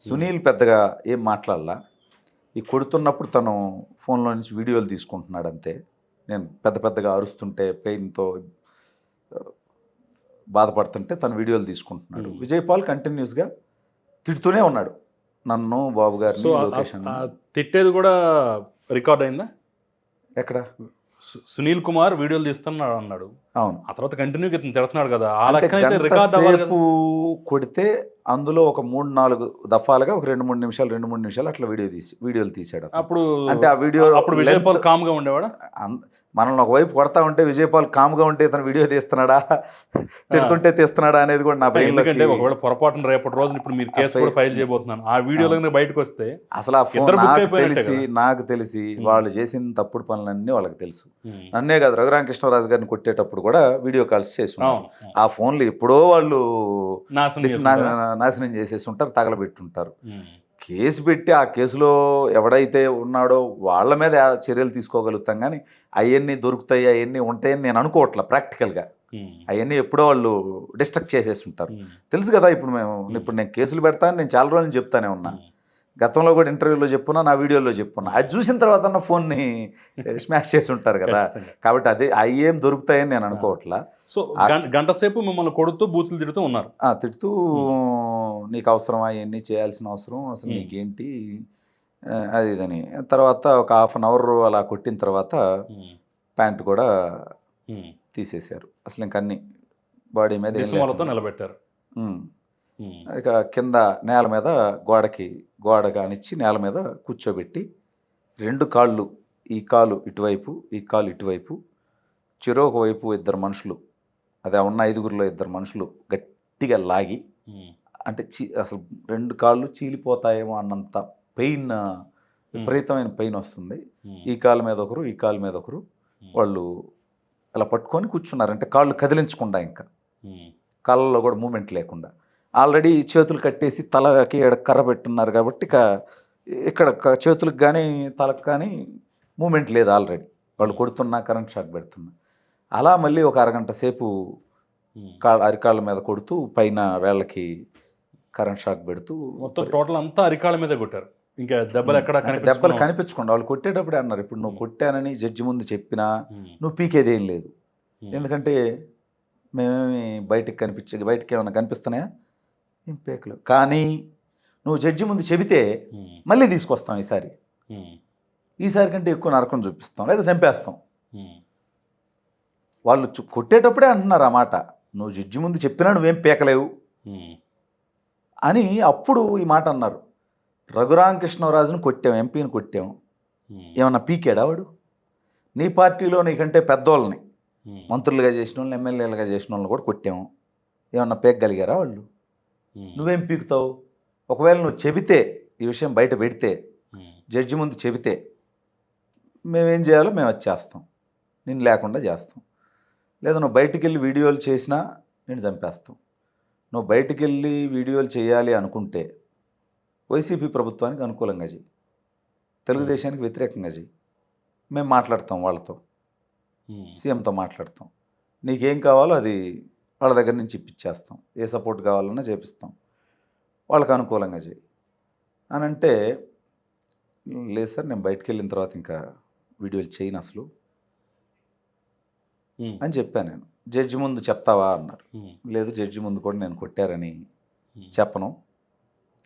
సునీల్ పెద్దగా ఏం మాట్లాడలా, ఈ కొడుతున్నప్పుడు తను ఫోన్లో నుంచి వీడియోలు తీసుకుంటున్నాడు అంతే. నేను పెద్దగా అరుస్తుంటే పెయిన్తో బాధపడుతుంటే తను వీడియోలు తీసుకుంటున్నాడు. విజయపాల్ కంటిన్యూస్గా తిడుతూనే ఉన్నాడు నన్ను, బాబు గారిని, సో లోకేష్ ఆ తిట్టేది కూడా రికార్డ్ అయిందా? ఎక్కడ సునీల్ కుమార్ వీడియోలు తీస్తున్నాడు అన్నాడు, అవును. ఆ తర్వాత కంటిన్యూగా ఇతను తిడుతున్నాడు కదా, ఆ అంటే లెక్కన అయితే గంట రికార్డ్ అవ్వాలి కదా. సేపు కొడితే అందులో ఒక 3-4 దఫాలుగా ఒక 2-3 నిమిషాలు అట్లా వీడియోలు తీసాడు. అప్పుడు అంటే ఆ వీడియో అప్పుడు విజయపాల్ కామ్గా ఉండేవాడా? మనల్ని ఒకవైపు కొడతా ఉంటే విజయపాల్ కామ్గా ఉంటే ఇతను వీడియో తీస్తున్నాడా, తిడుతుంటే తీస్తున్నాడా అనేది కూడా నా ఎందుకంటే భయం. ఒకవేళ పొరపాటున రేపటి రోజున ఇప్పుడు మీరు కేసు కూడా ఫైల్ చేయబోతున్నాను, ఆ వీడియోలో బయటకు వస్తే అసలు ఆ ఫోన్ ఇద్దరు గుర్తయిపోయినట్టే నాకు తెలిసి వాళ్ళు చేసిన తప్పుడు పనులన్నీ వాళ్ళకి తెలుసు. నన్నే కాదు, రఘురామకృష్ణరాజు గారిని కొట్టేటప్పుడు కూడా వీడియో కాల్స్ చేసి ఆ ఫోన్లు ఎప్పుడో వాళ్ళు నాశనం చేసేసి ఉంటారు, తగలబెట్టుంటారు. కేసు పెట్టి ఆ కేసులో ఎవడైతే ఉన్నాడో వాళ్ళ మీద చర్యలు తీసుకోగలుగుతాం, కానీ అవన్నీ దొరుకుతాయి, అవన్నీ ఉంటాయని నేను అనుకోవట్లే. ప్రాక్టికల్గా అవన్నీ ఎప్పుడో వాళ్ళు డిస్ట్రక్ట్ చేసేసి ఉంటారు. తెలుసు కదా, ఇప్పుడు నేను కేసులు పెడతాను, నేను చాలా రోజులు చెప్తానే ఉన్నా, గతంలో కూడా ఇంటర్వ్యూలో చెప్పున్నా, నా వీడియోలో చెప్పున్నా. అది చూసిన తర్వాత నా ఫోన్ని స్మాష్ చేసి ఉంటారు కదా, కాబట్టి అవి ఏం దొరుకుతాయని నేను అనుకోవట్లా. సో గంట సేపు మిమ్మల్ని కొడుతూ బూతులు తిడుతూ ఉన్నారు. తిడుతూ నీకు అవసరమా, ఇవన్నీ చేయాల్సిన అవసరం అసలు నీకేంటి, అది ఇదని. తర్వాత ఒక 1/2 అవర్ అలా కొట్టిన తర్వాత ప్యాంట్ కూడా తీసేశారు. అసలు ఇంకన్నీ బాడీ మీద నిలబెట్టారు. ఇక కింద నేల మీద గోడ కానిచ్చి నేల మీద కూర్చోబెట్టి 2 కాళ్ళు, ఈ కాలు ఇటువైపు, ఈ కాలు ఇటువైపు, చెరొక వైపు 2 మనుషులు, అదే ఉన్న 5గురిలో 2 మనుషులు గట్టిగా లాగి, అంటే అసలు 2 కాళ్ళు చీలిపోతాయేమో అన్నంత పెయిన్, విపరీతమైన పెయిన్ వస్తుంది. ఈ కాలు మీద ఒకరు, ఈ కాలు మీద ఒకరు, వాళ్ళు అలా పట్టుకొని కూర్చున్నారు. అంటే కాళ్ళు కదిలించకుండా, ఇంకా కాళ్ళలో కూడా మూమెంట్ లేకుండా, ఆల్రెడీ చేతులు కట్టేసి తలకి కర్ర పెట్టున్నారు కాబట్టి ఇక్కడ చేతులకు కానీ తలకు కానీ మూమెంట్ లేదు. ఆల్రెడీ వాళ్ళు కొడుతున్నా, కరెంట్ షాక్ పెడుతున్నా. అలా మళ్ళీ ఒక అరగంట సేపు అరికాళ్ళ మీద కొడుతూ పైన వేళ్ళకి కరెంట్ షాక్ పెడుతూ, మొత్తం టోటల్ అంతా అరికాళ్ళ మీదే కొట్టారు. ఇంకా దెబ్బలు ఎక్కడ అంటే దెబ్బలు కనిపించకుండా వాళ్ళు కొట్టేటప్పుడే అన్నారు, ఇప్పుడు నువ్వు కొట్టానని జడ్జి ముందు చెప్పినా నువ్వు పీకేదేం లేదు, ఎందుకంటే మేమేమి బయటికి ఏమైనా కనిపిస్తున్నాయా, ఏం పీకలేవు. కానీ నువ్వు జడ్జి ముందు చెబితే మళ్ళీ తీసుకొస్తాం, ఈసారి కంటే ఎక్కువ నరకం చూపిస్తాం లేదా చంపేస్తాం. వాళ్ళు కొట్టేటప్పుడే అంటున్నారు ఆ మాట, నువ్వు జడ్జి ముందు చెప్పినా నువ్వేం పీకలేవు అని. అప్పుడు ఈ మాట అన్నారు, రఘురామకృష్ణరాజును కొట్టాం, ఎంపీని కొట్టాం, ఏమన్నా పీకాడా వాడు? నీ పార్టీలో నీకంటే పెద్దోళ్ళని మంత్రులుగా చేసిన వాళ్ళని ఎమ్మెల్యేలుగా చేసిన వాళ్ళని కూడా కొట్టాము, ఏమన్నా పీకగలిగారా వాళ్ళు? నువ్వేం పీకుతావు? ఒకవేళ నువ్వు చెబితే, ఈ విషయం బయట పెడితే, జడ్జి ముందు చెబితే మేమేం చేయాలో మేము అది చేస్తాం, నేను లేకుండా చేస్తాం. లేదా నువ్వు బయటికి వెళ్ళి వీడియోలు చేసినా నేను చంపేస్తాం. నువ్వు బయటికి వెళ్ళి వీడియోలు చేయాలి అనుకుంటే వైసీపీ ప్రభుత్వానికి అనుకూలంగా చేయి, తెలుగుదేశానికి వ్యతిరేకంగా చేయి, మేము మాట్లాడతాం వాళ్ళతో, సీఎంతో మాట్లాడతాం, నీకేం కావాలో అది వాళ్ళ దగ్గర నుంచి ఇప్పించేస్తాం, ఏ సపోర్ట్ కావాలన్నా చేపిస్తాం, వాళ్ళకి అనుకూలంగా చేయి అని అంటే, లేదు సార్ నేను బయటికి వెళ్ళిన తర్వాత ఇంకా వీడియోలు చేయను అసలు అని చెప్పాను. నేను జడ్జి ముందు చెప్తావా అన్నారు, లేదు జడ్జి ముందు కూడా నేను కొట్టారని చెప్పను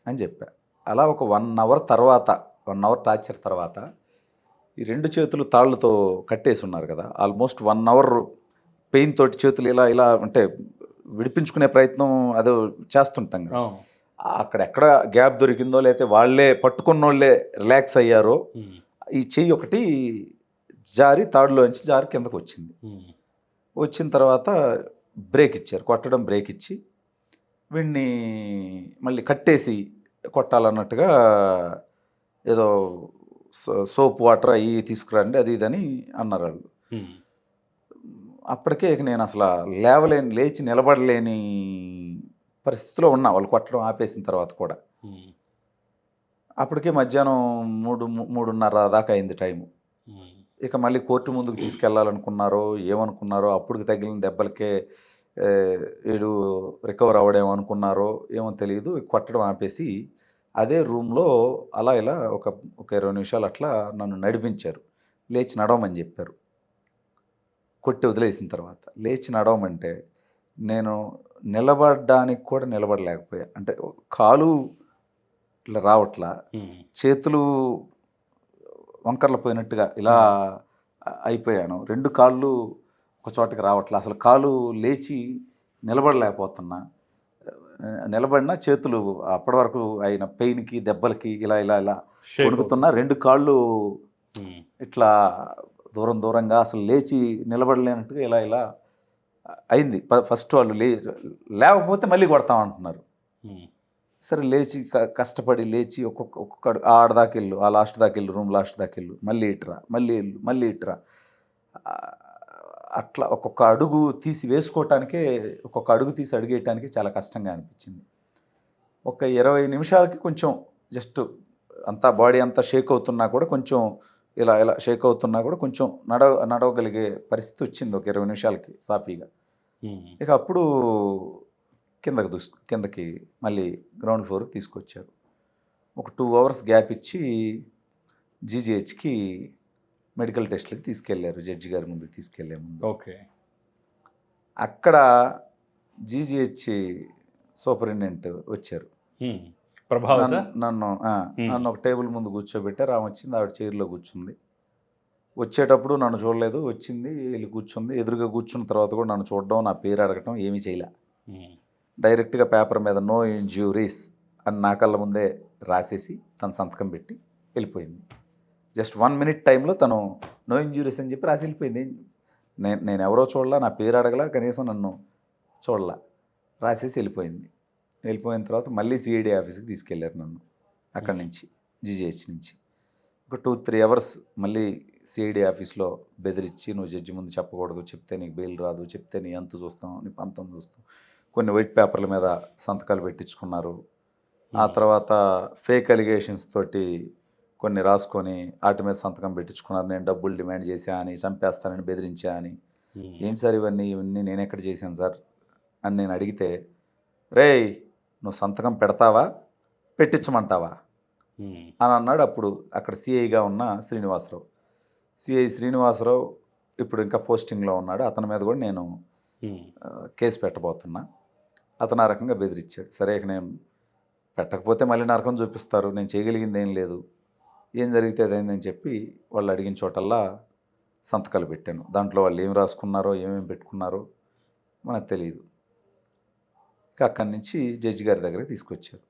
అని చెప్పా. అలా ఒక 1 అవర్ తర్వాత, 1 అవర్ టార్చర్ తర్వాత ఈ 2 చేతులు తాళ్ళతో కట్టేసి ఉన్నారు కదా, ఆల్మోస్ట్ 1 అవర్ పెయిన్ తోటి చేతులు ఇలా ఇలా అంటే విడిపించుకునే ప్రయత్నం అదో చేస్తుంటాం కదా, అక్కడెక్కడ గ్యాప్ దొరికిందో లేకపోతే వాళ్ళే పట్టుకున్నోళ్ళే రిలాక్స్ అయ్యారో, ఈ చెయ్యి ఒకటి జారి తాడులోంచి జారి కిందకు వచ్చింది. వచ్చిన తర్వాత బ్రేక్ ఇచ్చారు, కొట్టడం బ్రేక్ ఇచ్చి వీడిని మళ్ళీ కట్టేసి కొట్టాలన్నట్టుగా ఏదో సోప్ వాటర్ అవి తీసుకురండి అది ఇదని అన్నారు వాళ్ళు. అప్పటికే ఇక నేను అసలు లేచి నిలబడలేని పరిస్థితిలో ఉన్నా, వాళ్ళు కొట్టడం ఆపేసిన తర్వాత కూడా. అప్పటికే మధ్యాహ్నం 3:30 దాకా అయింది టైము. ఇక మళ్ళీ కోర్టు ముందుకు తీసుకెళ్లాలనుకున్నారో ఏమనుకున్నారో, అప్పటికి తగిలిన దెబ్బలకే వీడు రికవర్ అవ్వడేమో అనుకున్నారో ఏమో తెలియదు, కొట్టడం ఆపేసి అదే రూమ్లో అలా ఇలా ఒక 20 నిమిషాలు అట్లా నన్ను నడిపించారు. లేచి నడవమని చెప్పారు. కొట్టి వదిలేసిన తర్వాత లేచి నడవమంటే నేను నిలబడడానికి కూడా నిలబడలేకపోయా. అంటే కాలు ఇట్లా రావట్లా, చేతులు వంకర్లు పోయినట్టుగా ఇలా అయిపోయాను, 2 కాళ్ళు ఒక చోటకి రావట్లా, అసలు కాలు లేచి నిలబడలేకపోతున్నా. నిలబడినా చేతులు అప్పటి వరకు అయిన పెయిన్కి దెబ్బలకి ఇలా ఇలా ఇలా వణుకుతున్నా, 2 కాళ్ళు ఇట్లా దూరంగా అసలు లేచి నిలబడలేనట్టుగా ఇలా ఇలా అయింది. ఫస్ట్ వాళ్ళు లేకపోతే మళ్ళీ కొడతామంటున్నారు. సరే లేచి కష్టపడి లేచి ఒక్కొక్క ఆడదాకెళ్ళు, ఆ లాస్ట్ దాకెళ్ళు, రూమ్ లాస్ట్ దాకెళ్ళు, మళ్ళీ ఇట్రా, మళ్ళీ ఇట్రా, అట్లా ఒక్కొక్క అడుగు తీసి వేసుకోవటానికే, ఒక్కొక్క అడుగు తీసి అడిగేయటానికి చాలా కష్టంగా అనిపించింది. ఒక 20 నిమిషాలకి కొంచెం జస్ట్ అంతా బాడీ అంతా షేక్ అవుతున్నా కూడా, కొంచెం ఇలా ఇలా షేక్ అవుతున్నా కూడా కొంచెం నడవగలిగే పరిస్థితి వచ్చింది ఒక 20 నిమిషాలకి సాఫీగా. ఇక అప్పుడు కిందకి మళ్ళీ గ్రౌండ్ ఫ్లోర్కి తీసుకొచ్చారు. ఒక 2 అవర్స్ గ్యాప్ ఇచ్చి జీజీహెచ్కి మెడికల్ టెస్ట్లకి తీసుకెళ్లారు, జడ్జి గారి ముందుకు తీసుకెళ్లే ముందు. ఓకే. అక్కడ జీజీహెచ్ సూపరింటెండెంట్ వచ్చారు. నన్ను ఒక టేబుల్ ముందు కూర్చోబెట్టారు. ఆమె వచ్చింది, ఆవిడ చైర్లో కూర్చుంది. వచ్చేటప్పుడు నన్ను చూడలేదు, వచ్చింది వెళ్ళి కూర్చుంది. ఎదురుగా కూర్చున్న తర్వాత కూడా నన్ను చూడడం, నా పేరు అడగటం ఏమీ చేయలే. డైరెక్ట్గా పేపర్ మీద నో ఇంజ్యూరీస్ అని నా కళ్ళ ముందే రాసేసి తన సంతకం పెట్టి వెళ్ళిపోయింది. జస్ట్ 1 మినిట్ టైంలో తను నో ఇంజ్యూరీస్ అని చెప్పి రాసి వెళ్ళిపోయింది. నేను ఎవరో చూడలా, నా పేరు అడగలా, కనీసం నన్ను చూడలా, రాసేసి వెళ్ళిపోయింది. వెళ్ళిపోయిన తర్వాత మళ్ళీ సిఐడి ఆఫీస్కి తీసుకెళ్లారు నన్ను, అక్కడి నుంచి జీజీహెచ్ నుంచి. ఒక 2-3 అవర్స్ మళ్ళీ సిఐడి ఆఫీస్లో బెదిరించి, నువ్వు జడ్జి ముందు చెప్పకూడదు, చెప్తే నీకు బెయిల్ రాదు, చెప్తే నీ అంతు చూస్తాం, నీ పంతం చూస్తాం. కొన్ని వైట్ పేపర్ల మీద సంతకాలు పెట్టించుకున్నారు. ఆ తర్వాత ఫేక్ అలిగేషన్స్ తోటి కొన్ని రాసుకొని వాటి మీద సంతకం పెట్టించుకున్నారు. నేను డబ్బులు డిమాండ్ చేశా అని, చంపేస్తానని బెదిరించా అని. ఏంటి సార్ ఇవన్నీ నేను ఎక్కడ చేశాను సార్ అని నేను అడిగితే, రేయ్ నువ్వు సంతకం పెడతావా పెట్టించమంటావా అని అన్నాడు. అప్పుడు అక్కడ సిఐగా ఉన్న శ్రీనివాసరావు, సిఐ శ్రీనివాసరావు ఇప్పుడు ఇంకా పోస్టింగ్లో ఉన్నాడు. అతని మీద కూడా నేను కేసు పెట్టబోతున్నా. అతను ఆ రకంగా బెదిరించాడు. సరే ఇక నేను పెట్టకపోతే మళ్ళీ నరకం చూపిస్తారు, నేను చేయగలిగింది ఏం లేదు, ఏం జరిగితే అదైందని చెప్పి వాళ్ళు అడిగిన చోటల్లా సంతకాలు పెట్టాను. దాంట్లో వాళ్ళు ఏం రాసుకున్నారో ఏమేమి పెట్టుకున్నారో మనకు తెలియదు. ఇక అక్కడి నుంచి జడ్జి గారి దగ్గరికి తీసుకొచ్చారు.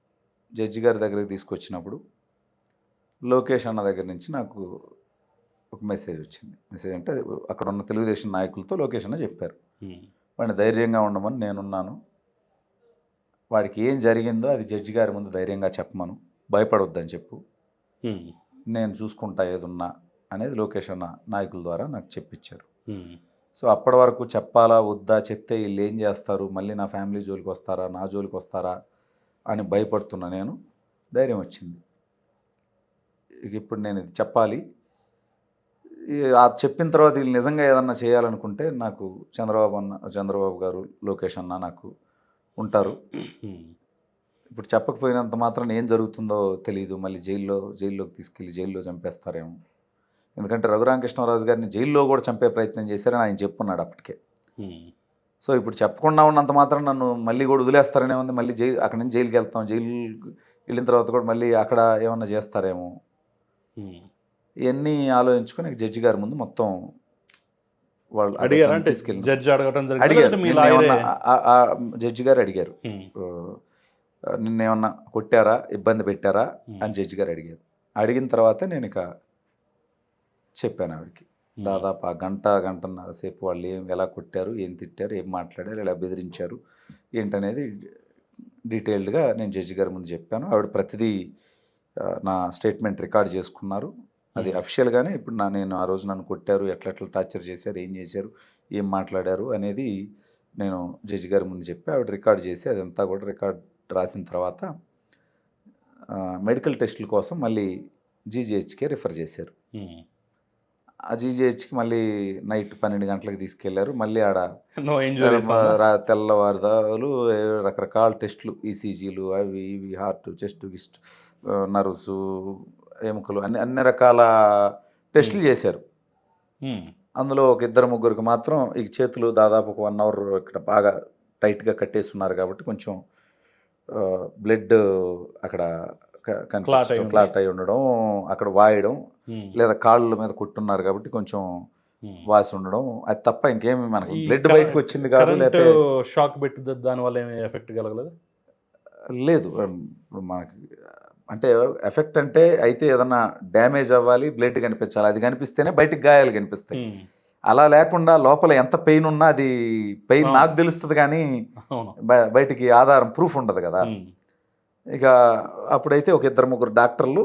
జడ్జి గారి దగ్గరికి తీసుకొచ్చినప్పుడు లోకేష్ అన్న దగ్గర నుంచి నాకు ఒక మెసేజ్ వచ్చింది. మెసేజ్ అంటే అక్కడ ఉన్న తెలుగుదేశం నాయకులతో లోకేష్ అన్న చెప్పారు, వాడిని ధైర్యంగా ఉండమని నేనున్నాను, వాడికి ఏం జరిగిందో అది జడ్జి గారి ముందు ధైర్యంగా చెప్పమను, భయపడొద్దని చెప్పు, నేను చూసుకుంటా ఏదున్నా అనేది లోకేష్ అన్న నాయకుల ద్వారా నాకు చెప్పించారు. సో అప్పటి వరకు చెప్పాలా వద్దా, చెప్తే వీళ్ళు ఏం చేస్తారు, మళ్ళీ నా ఫ్యామిలీ జోలికి వస్తారా, నా జోలికి వస్తారా అని భయపడుతున్నా. నేను ధైర్యం వచ్చింది, ఇక ఇప్పుడు నేను ఇది చెప్పాలి. చెప్పిన తర్వాత వీళ్ళు నిజంగా ఏదన్నా చేయాలనుకుంటే నాకు చంద్రబాబు గారు, లోకేష్ అన్న నాకు ఉంటారు. ఇప్పుడు చెప్పకపోయినంత మాత్రం ఏం జరుగుతుందో తెలియదు, మళ్ళీ జైల్లోకి తీసుకెళ్ళి జైల్లో చంపేస్తారేమో. ఎందుకంటే రఘురామకృష్ణరాజు గారిని జైల్లో కూడా చంపే ప్రయత్నం చేశారని ఆయన చెప్పున్నాడు అప్పటికే. సో ఇప్పుడు చెప్పకుండా ఉన్నంత మాత్రం నన్ను మళ్ళీ కూడా వదిలేస్తారనే ఉంది, మళ్ళీ అక్కడి నుంచి జైలుకి వెళ్తాం, జైలు వెళ్ళిన తర్వాత కూడా మళ్ళీ అక్కడ ఏమన్నా చేస్తారేమో. ఇవన్నీ ఆలోచించుకొని జడ్జి గారి ముందు మొత్తం వాళ్ళు తీసుకెళ్ళి జడ్జి గారు అడిగారు, నిన్నేమన్నా కొట్టారా, ఇబ్బంది పెట్టారా అని జడ్జి గారు అడిగారు. అడిగిన తర్వాత నేను ఇక చెప్పాను ఆవిడకి. దాదాపు ఆ గంటన్నర సేపు వాళ్ళు ఎలా కొట్టారు, ఏం తిట్టారు, ఏం మాట్లాడారు, ఎలా బెదిరించారు ఏంటనేది డీటెయిల్డ్గా నేను జడ్జి గారి ముందు చెప్పాను. ఆవిడ ప్రతిదీ నా స్టేట్మెంట్ రికార్డ్ చేసుకున్నారు. అది అఫిషియల్గానే ఇప్పుడు నేను ఆ రోజు నన్ను కొట్టారు, ఎట్లా టార్చర్ చేశారు, ఏం చేశారు, ఏం మాట్లాడారు అనేది నేను జడ్జి గారి ముందు చెప్పి ఆవిడ రికార్డ్ చేసి అదంతా కూడా రికార్డ్ రాసిన తర్వాత మెడికల్ టెస్టుల కోసం మళ్ళీ జీజీహెచ్కే రిఫర్ చేశారు. ఆ జీజీహెచ్కి మళ్ళీ నైట్ 12 గంటలకు తీసుకెళ్లారు. మళ్ళీ ఆడ తెల్లవారుదాలు రకరకాల టెస్టులు, ఈసీజీలు, అవి ఇవి, హార్ట్, చెస్ట్, గిస్ట్, నర్వ్స్, ఎముకలు, అన్ని రకాల టెస్టులు చేశారు. అందులో ఒక 2-3 మాత్రం ఈ చేతులు దాదాపు ఒక 1 అవర్ ఇక్కడ బాగా టైట్గా కట్టేస్తున్నారు కాబట్టి కొంచెం బ్లడ్ అక్కడ క్లాట్ అయి ఉండడం, అక్కడ వాయడం, లేదా కాళ్ళ మీద కొట్టున్నారు కాబట్టి కొంచెం వాసి ఉండడం, అది తప్ప ఇంకేమి మనకి బ్లడ్ బయటకు వచ్చింది కాదు. లేకపోతే షాక్ పెట్టి దానివల్ల ఏమి ఎఫెక్ట్ కలగలేదు? లేదు, మనకి అంటే ఎఫెక్ట్ అంటే అయితే ఏదన్నా డ్యామేజ్ అవ్వాలి, బ్లడ్ కనిపించాలి, అది కనిపిస్తేనే బయటికి గాయాలు కనిపిస్తాయి. అలా లేకుండా లోపల ఎంత పెయిన్ ఉన్నా అది పెయిన్ నాకు తెలుస్తుంది కానీ బయటికి ఆధారం ప్రూఫ్ ఉండదు కదా. ఇక అప్పుడైతే ఒక 2-3 డాక్టర్లు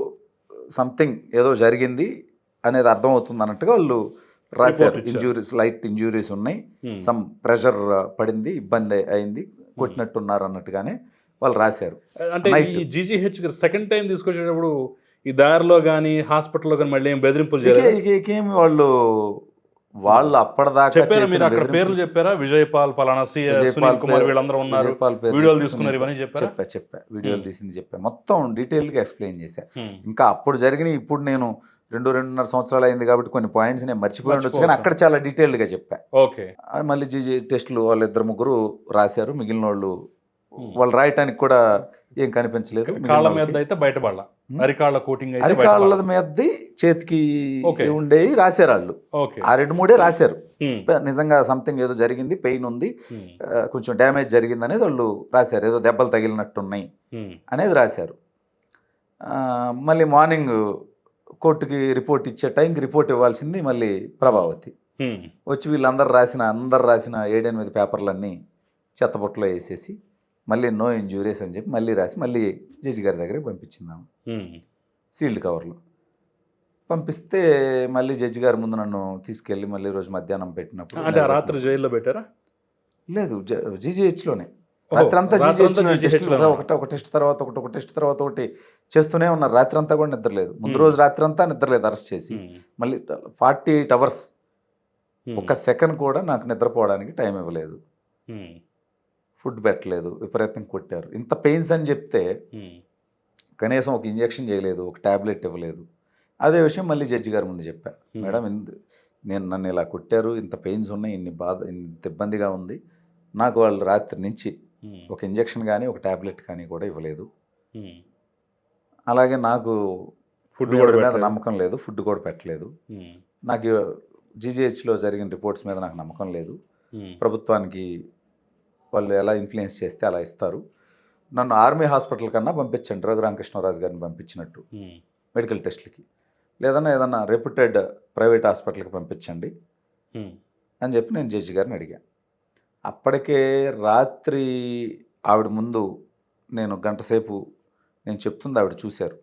సంథింగ్ ఏదో జరిగింది అనేది అర్థమవుతుంది అన్నట్టుగా వాళ్ళు రాశారు. ఇంజూరీస్, లైట్ ఇంజూరీస్ ఉన్నాయి, సమ్ ప్రెషర్ పడింది, ఇబ్బంది అయింది, కొట్టినట్టున్నారు అన్నట్టుగానే వాళ్ళు రాశారు. అంటే ఈ జీజీహెచ్ సెకండ్ టైం తీసుకొచ్చేటప్పుడు ఈ దారిలో కానీ హాస్పిటల్లో కానీ మళ్ళీ ఏం బెదిరింపులు ఇకేమి వాళ్ళు అప్పటిదాకా చెప్పారా? మీరు అక్కడ పేర్లు చెప్పారా? విజయపాల్, పలానా, సునీల్ కుమార్ వీళ్ళందరూ ఉన్నారు, వీడియోలు తీసుకున్నారు, ఇవన్నీ చెప్పా వీడియోలు తీసింది చెప్పా, మొత్తం డీటెయిల్గా ఎక్స్ప్లెయిన్ చేశా. ఇంకా అప్పుడు జరిగినాయి, ఇప్పుడు నేను 2-2.5 సంవత్సరాలు అయింది కాబట్టి కొన్ని పాయింట్స్ నేను మర్చిపోయి ఉండొచ్చు, కానీ అక్కడ చాలా డీటెయిల్డ్గా చెప్పా. ఓకే. మళ్ళీ జీజీ టెస్టులు వాళ్ళు 2-3 రాశారు, మిగిలిన వాళ్ళు రాయటానికి కూడా ఏం కనిపించలేదు. కాళ్ళ మీద అయితే బయటపడాల, అరికాళ్ళ కోటింగ్, అరికాళ్ళ మీద చేతికి ఉండేవి రాశారు వాళ్ళు. ఆ 2-3 రాశారు. నిజంగా సంథింగ్ ఏదో జరిగింది, పెయిన్ ఉంది, కొంచెం డ్యామేజ్ జరిగింది అనేది వాళ్ళు రాశారు, ఏదో దెబ్బలు తగిలినట్టున్నాయి అనేది రాశారు. మళ్ళీ మార్నింగ్ కోర్టుకి రిపోర్ట్ ఇచ్చే టైంకి రిపోర్ట్ ఇవ్వాల్సింది మళ్ళీ ప్రభావతి వచ్చి వీళ్ళందరూ రాసిన 7-8 పేపర్లన్నీ చెత్తబుట్టలో వేసేసి మళ్ళీ నో ఇంజూరీస్ అని చెప్పి మళ్ళీ రాసి మళ్ళీ జడ్జి గారి దగ్గరికి పంపించిందాము సీల్డ్ కవర్లో. పంపిస్తే మళ్ళీ జడ్జి గారి ముందు నన్ను తీసుకెళ్ళి మళ్ళీ రోజు మధ్యాహ్నం పెట్టినప్పుడు, అంటే రాత్రి జైల్లో పెట్టారా? లేదు, జీజీహెచ్లోనే రాత్రి అంతా జీజీహెచ్లో ఒక టెస్ట్ తర్వాత ఒకటి చేస్తూనే ఉన్నారు. రాత్రి అంతా కూడా నిద్రలేదు, ముందు రోజు రాత్రి అంతా నిద్రలేదు అరెస్ట్ చేసి. మళ్ళీ 48 అవర్స్ ఒక సెకండ్ కూడా నాకు నిద్రపోవడానికి టైం ఇవ్వలేదు, ఫుడ్ పెట్టలేదు, విపరీతం కొట్టారు. ఇంత పెయిన్స్ అని చెప్తే కనీసం ఒక ఇంజెక్షన్ చేయలేదు, ఒక ట్యాబ్లెట్ ఇవ్వలేదు. అదే విషయం మళ్ళీ జడ్జి గారి ముందు చెప్పా. మేడం నన్ను ఇలా కొట్టారు, ఇంత పెయిన్స్ ఉన్నాయి, ఇంత ఇబ్బందిగా ఉంది, నాకు వాళ్ళు రాత్రి నుంచి ఒక ఇంజెక్షన్ కానీ ఒక ట్యాబ్లెట్ కానీ కూడా ఇవ్వలేదు, అలాగే నాకు ఫుడ్ మీద నమ్మకం లేదు, ఫుడ్ కూడా పెట్టలేదు, నాకు జీజీహెచ్లో జరిగిన రిపోర్ట్స్ మీద నాకు నమ్మకం లేదు, ప్రభుత్వానికి వాళ్ళు ఎలా ఇన్ఫ్లుయెన్స్ చేస్తే అలా ఇస్తారు, నన్ను ఆర్మీ హాస్పిటల్ కన్నా పంపించండి, రఘురామకృష్ణరాజు గారిని పంపించినట్టు మెడికల్ టెస్ట్లకి, లేదన్నా ఏదన్నా రెప్యూటెడ్ ప్రైవేట్ హాస్పిటల్కి పంపించండి అని చెప్పి నేను జడ్జి గారిని అడిగాను. అప్పటికే రాత్రి ఆవిడ ముందు నేను గంట సేపు నేను చెప్తుంది ఆవిడ చూశారు.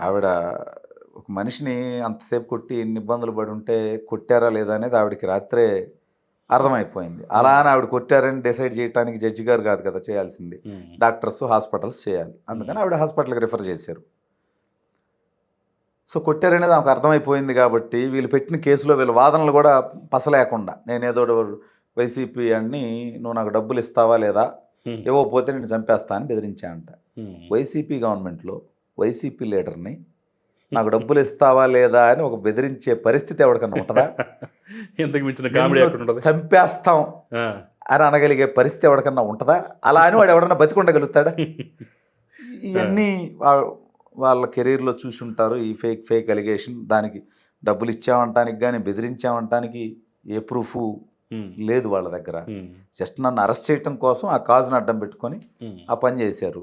ఆవిడ ఒక మనిషిని అంతసేపు కొట్టి ఎన్ని ఇబ్బందులు పడి ఉంటే కొట్టారా లేదా అనేది ఆవిడకి రాత్రే అర్థమైపోయింది. అలా అని ఆవిడ కొట్టారని డిసైడ్ చేయడానికి జడ్జి గారు కాదు కదా చేయాల్సింది, డాక్టర్స్ హాస్పిటల్స్ చేయాలి. అందుకని ఆవిడ హాస్పిటల్కి రిఫర్ చేశారు. సో కొట్టారనేది ఆమెకు అర్థమైపోయింది కాబట్టి వీళ్ళు పెట్టిన కేసులో వీళ్ళ వాదనలు కూడా పసలేకుండా నేనేదో వైసీపీ అని నువ్వు నాకు డబ్బులు ఇస్తావా లేదా, ఇవ్వకపోతే నేను చంపేస్తా అని బెదిరించా అంట. వైసీపీ గవర్నమెంట్లో వైసీపీ లీడర్ని నాకు డబ్బులు ఇస్తావా లేదా అని ఒక బెదిరించే పరిస్థితి ఎవరికన్నా ఉంటుందా? చంపేస్తాం అని అనగలిగే పరిస్థితి ఎవరికన్నా ఉంటుందా? అలా అని వాడు ఎవడన్నా బతికుండగలుగుతాడా? ఇవన్నీ వాళ్ళ కెరీర్లో చూసి ఉంటారు. ఈ ఫేక్ అలిగేషన్, దానికి డబ్బులు ఇచ్చామంటానికి కానీ బెదిరించామంటానికి ఏ ప్రూఫ్ లేదు వాళ్ళ దగ్గర. జస్ట్ నన్ను అరెస్ట్ చేయటం కోసం ఆ కాజ్ని అడ్డం పెట్టుకొని ఆ పని చేశారు.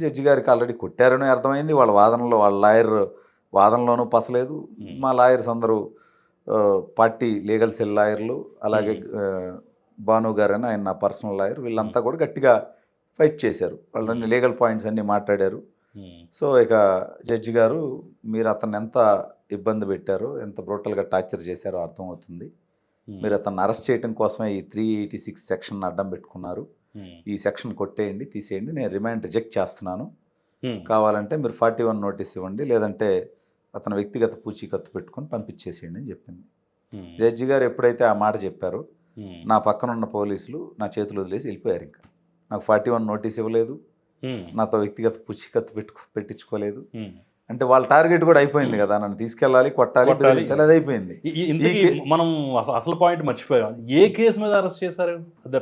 జడ్జి గారికి ఆల్రెడీ కొట్టారని అర్థమైంది. వాళ్ళ వాదనలో వాళ్ళ లాయర్ వాదనలోనూ పసలేదు. మా లాయర్స్ అందరూ పార్టీ లీగల్ సెల్ లాయర్లు, అలాగే భాను గారు అని ఆయన నా పర్సనల్ లాయర్, వీళ్ళంతా కూడా గట్టిగా ఫైట్ చేశారు. వాళ్ళని లీగల్ పాయింట్స్ అన్నీ మాట్లాడారు. సో ఇక జడ్జి గారు మీరు అతన్ని ఎంత ఇబ్బంది పెట్టారో, ఎంత బ్రూటల్గా టార్చర్ చేశారో అర్థమవుతుంది. మీరు అతన్ని అరెస్ట్ చేయడం కోసమే ఈ 386 సెక్షన్ అడ్డం పెట్టుకున్నారు. ఈ సెక్షన్ కొట్టేయండి, తీసేయండి, నేను రిమాండ్ రిజెక్ట్ చేస్తున్నాను, కావాలంటే మీరు 41 నోటీస్ ఇవ్వండి, లేదంటే అతను వ్యక్తిగత పూచీకత్తు పెట్టుకొని పంపించేసేయండి అని చెప్పింది. జడ్జి గారు ఎప్పుడైతే ఆ మాట చెప్పారో నా పక్కన ఉన్న పోలీసులు నా చేతులు వదిలేసి వెళ్ళిపోయారు. ఇంకా నాకు 41 నోటీస్ ఇవ్వలేదు, నాతో వ్యక్తిగత పూచీకత్తు పెట్టించుకోలేదు. అంటే వాళ్ళ టార్గెట్ కూడా అయిపోయింది కదా, నన్ను తీసుకెళ్ళాలి, కొట్టాలి, బెదిరించాలి, అది అయిపోయింది. మనం అసలు పాయింట్ మర్చిపోయాం, ఏ కేసు మీద అరెస్ట్ చేశారు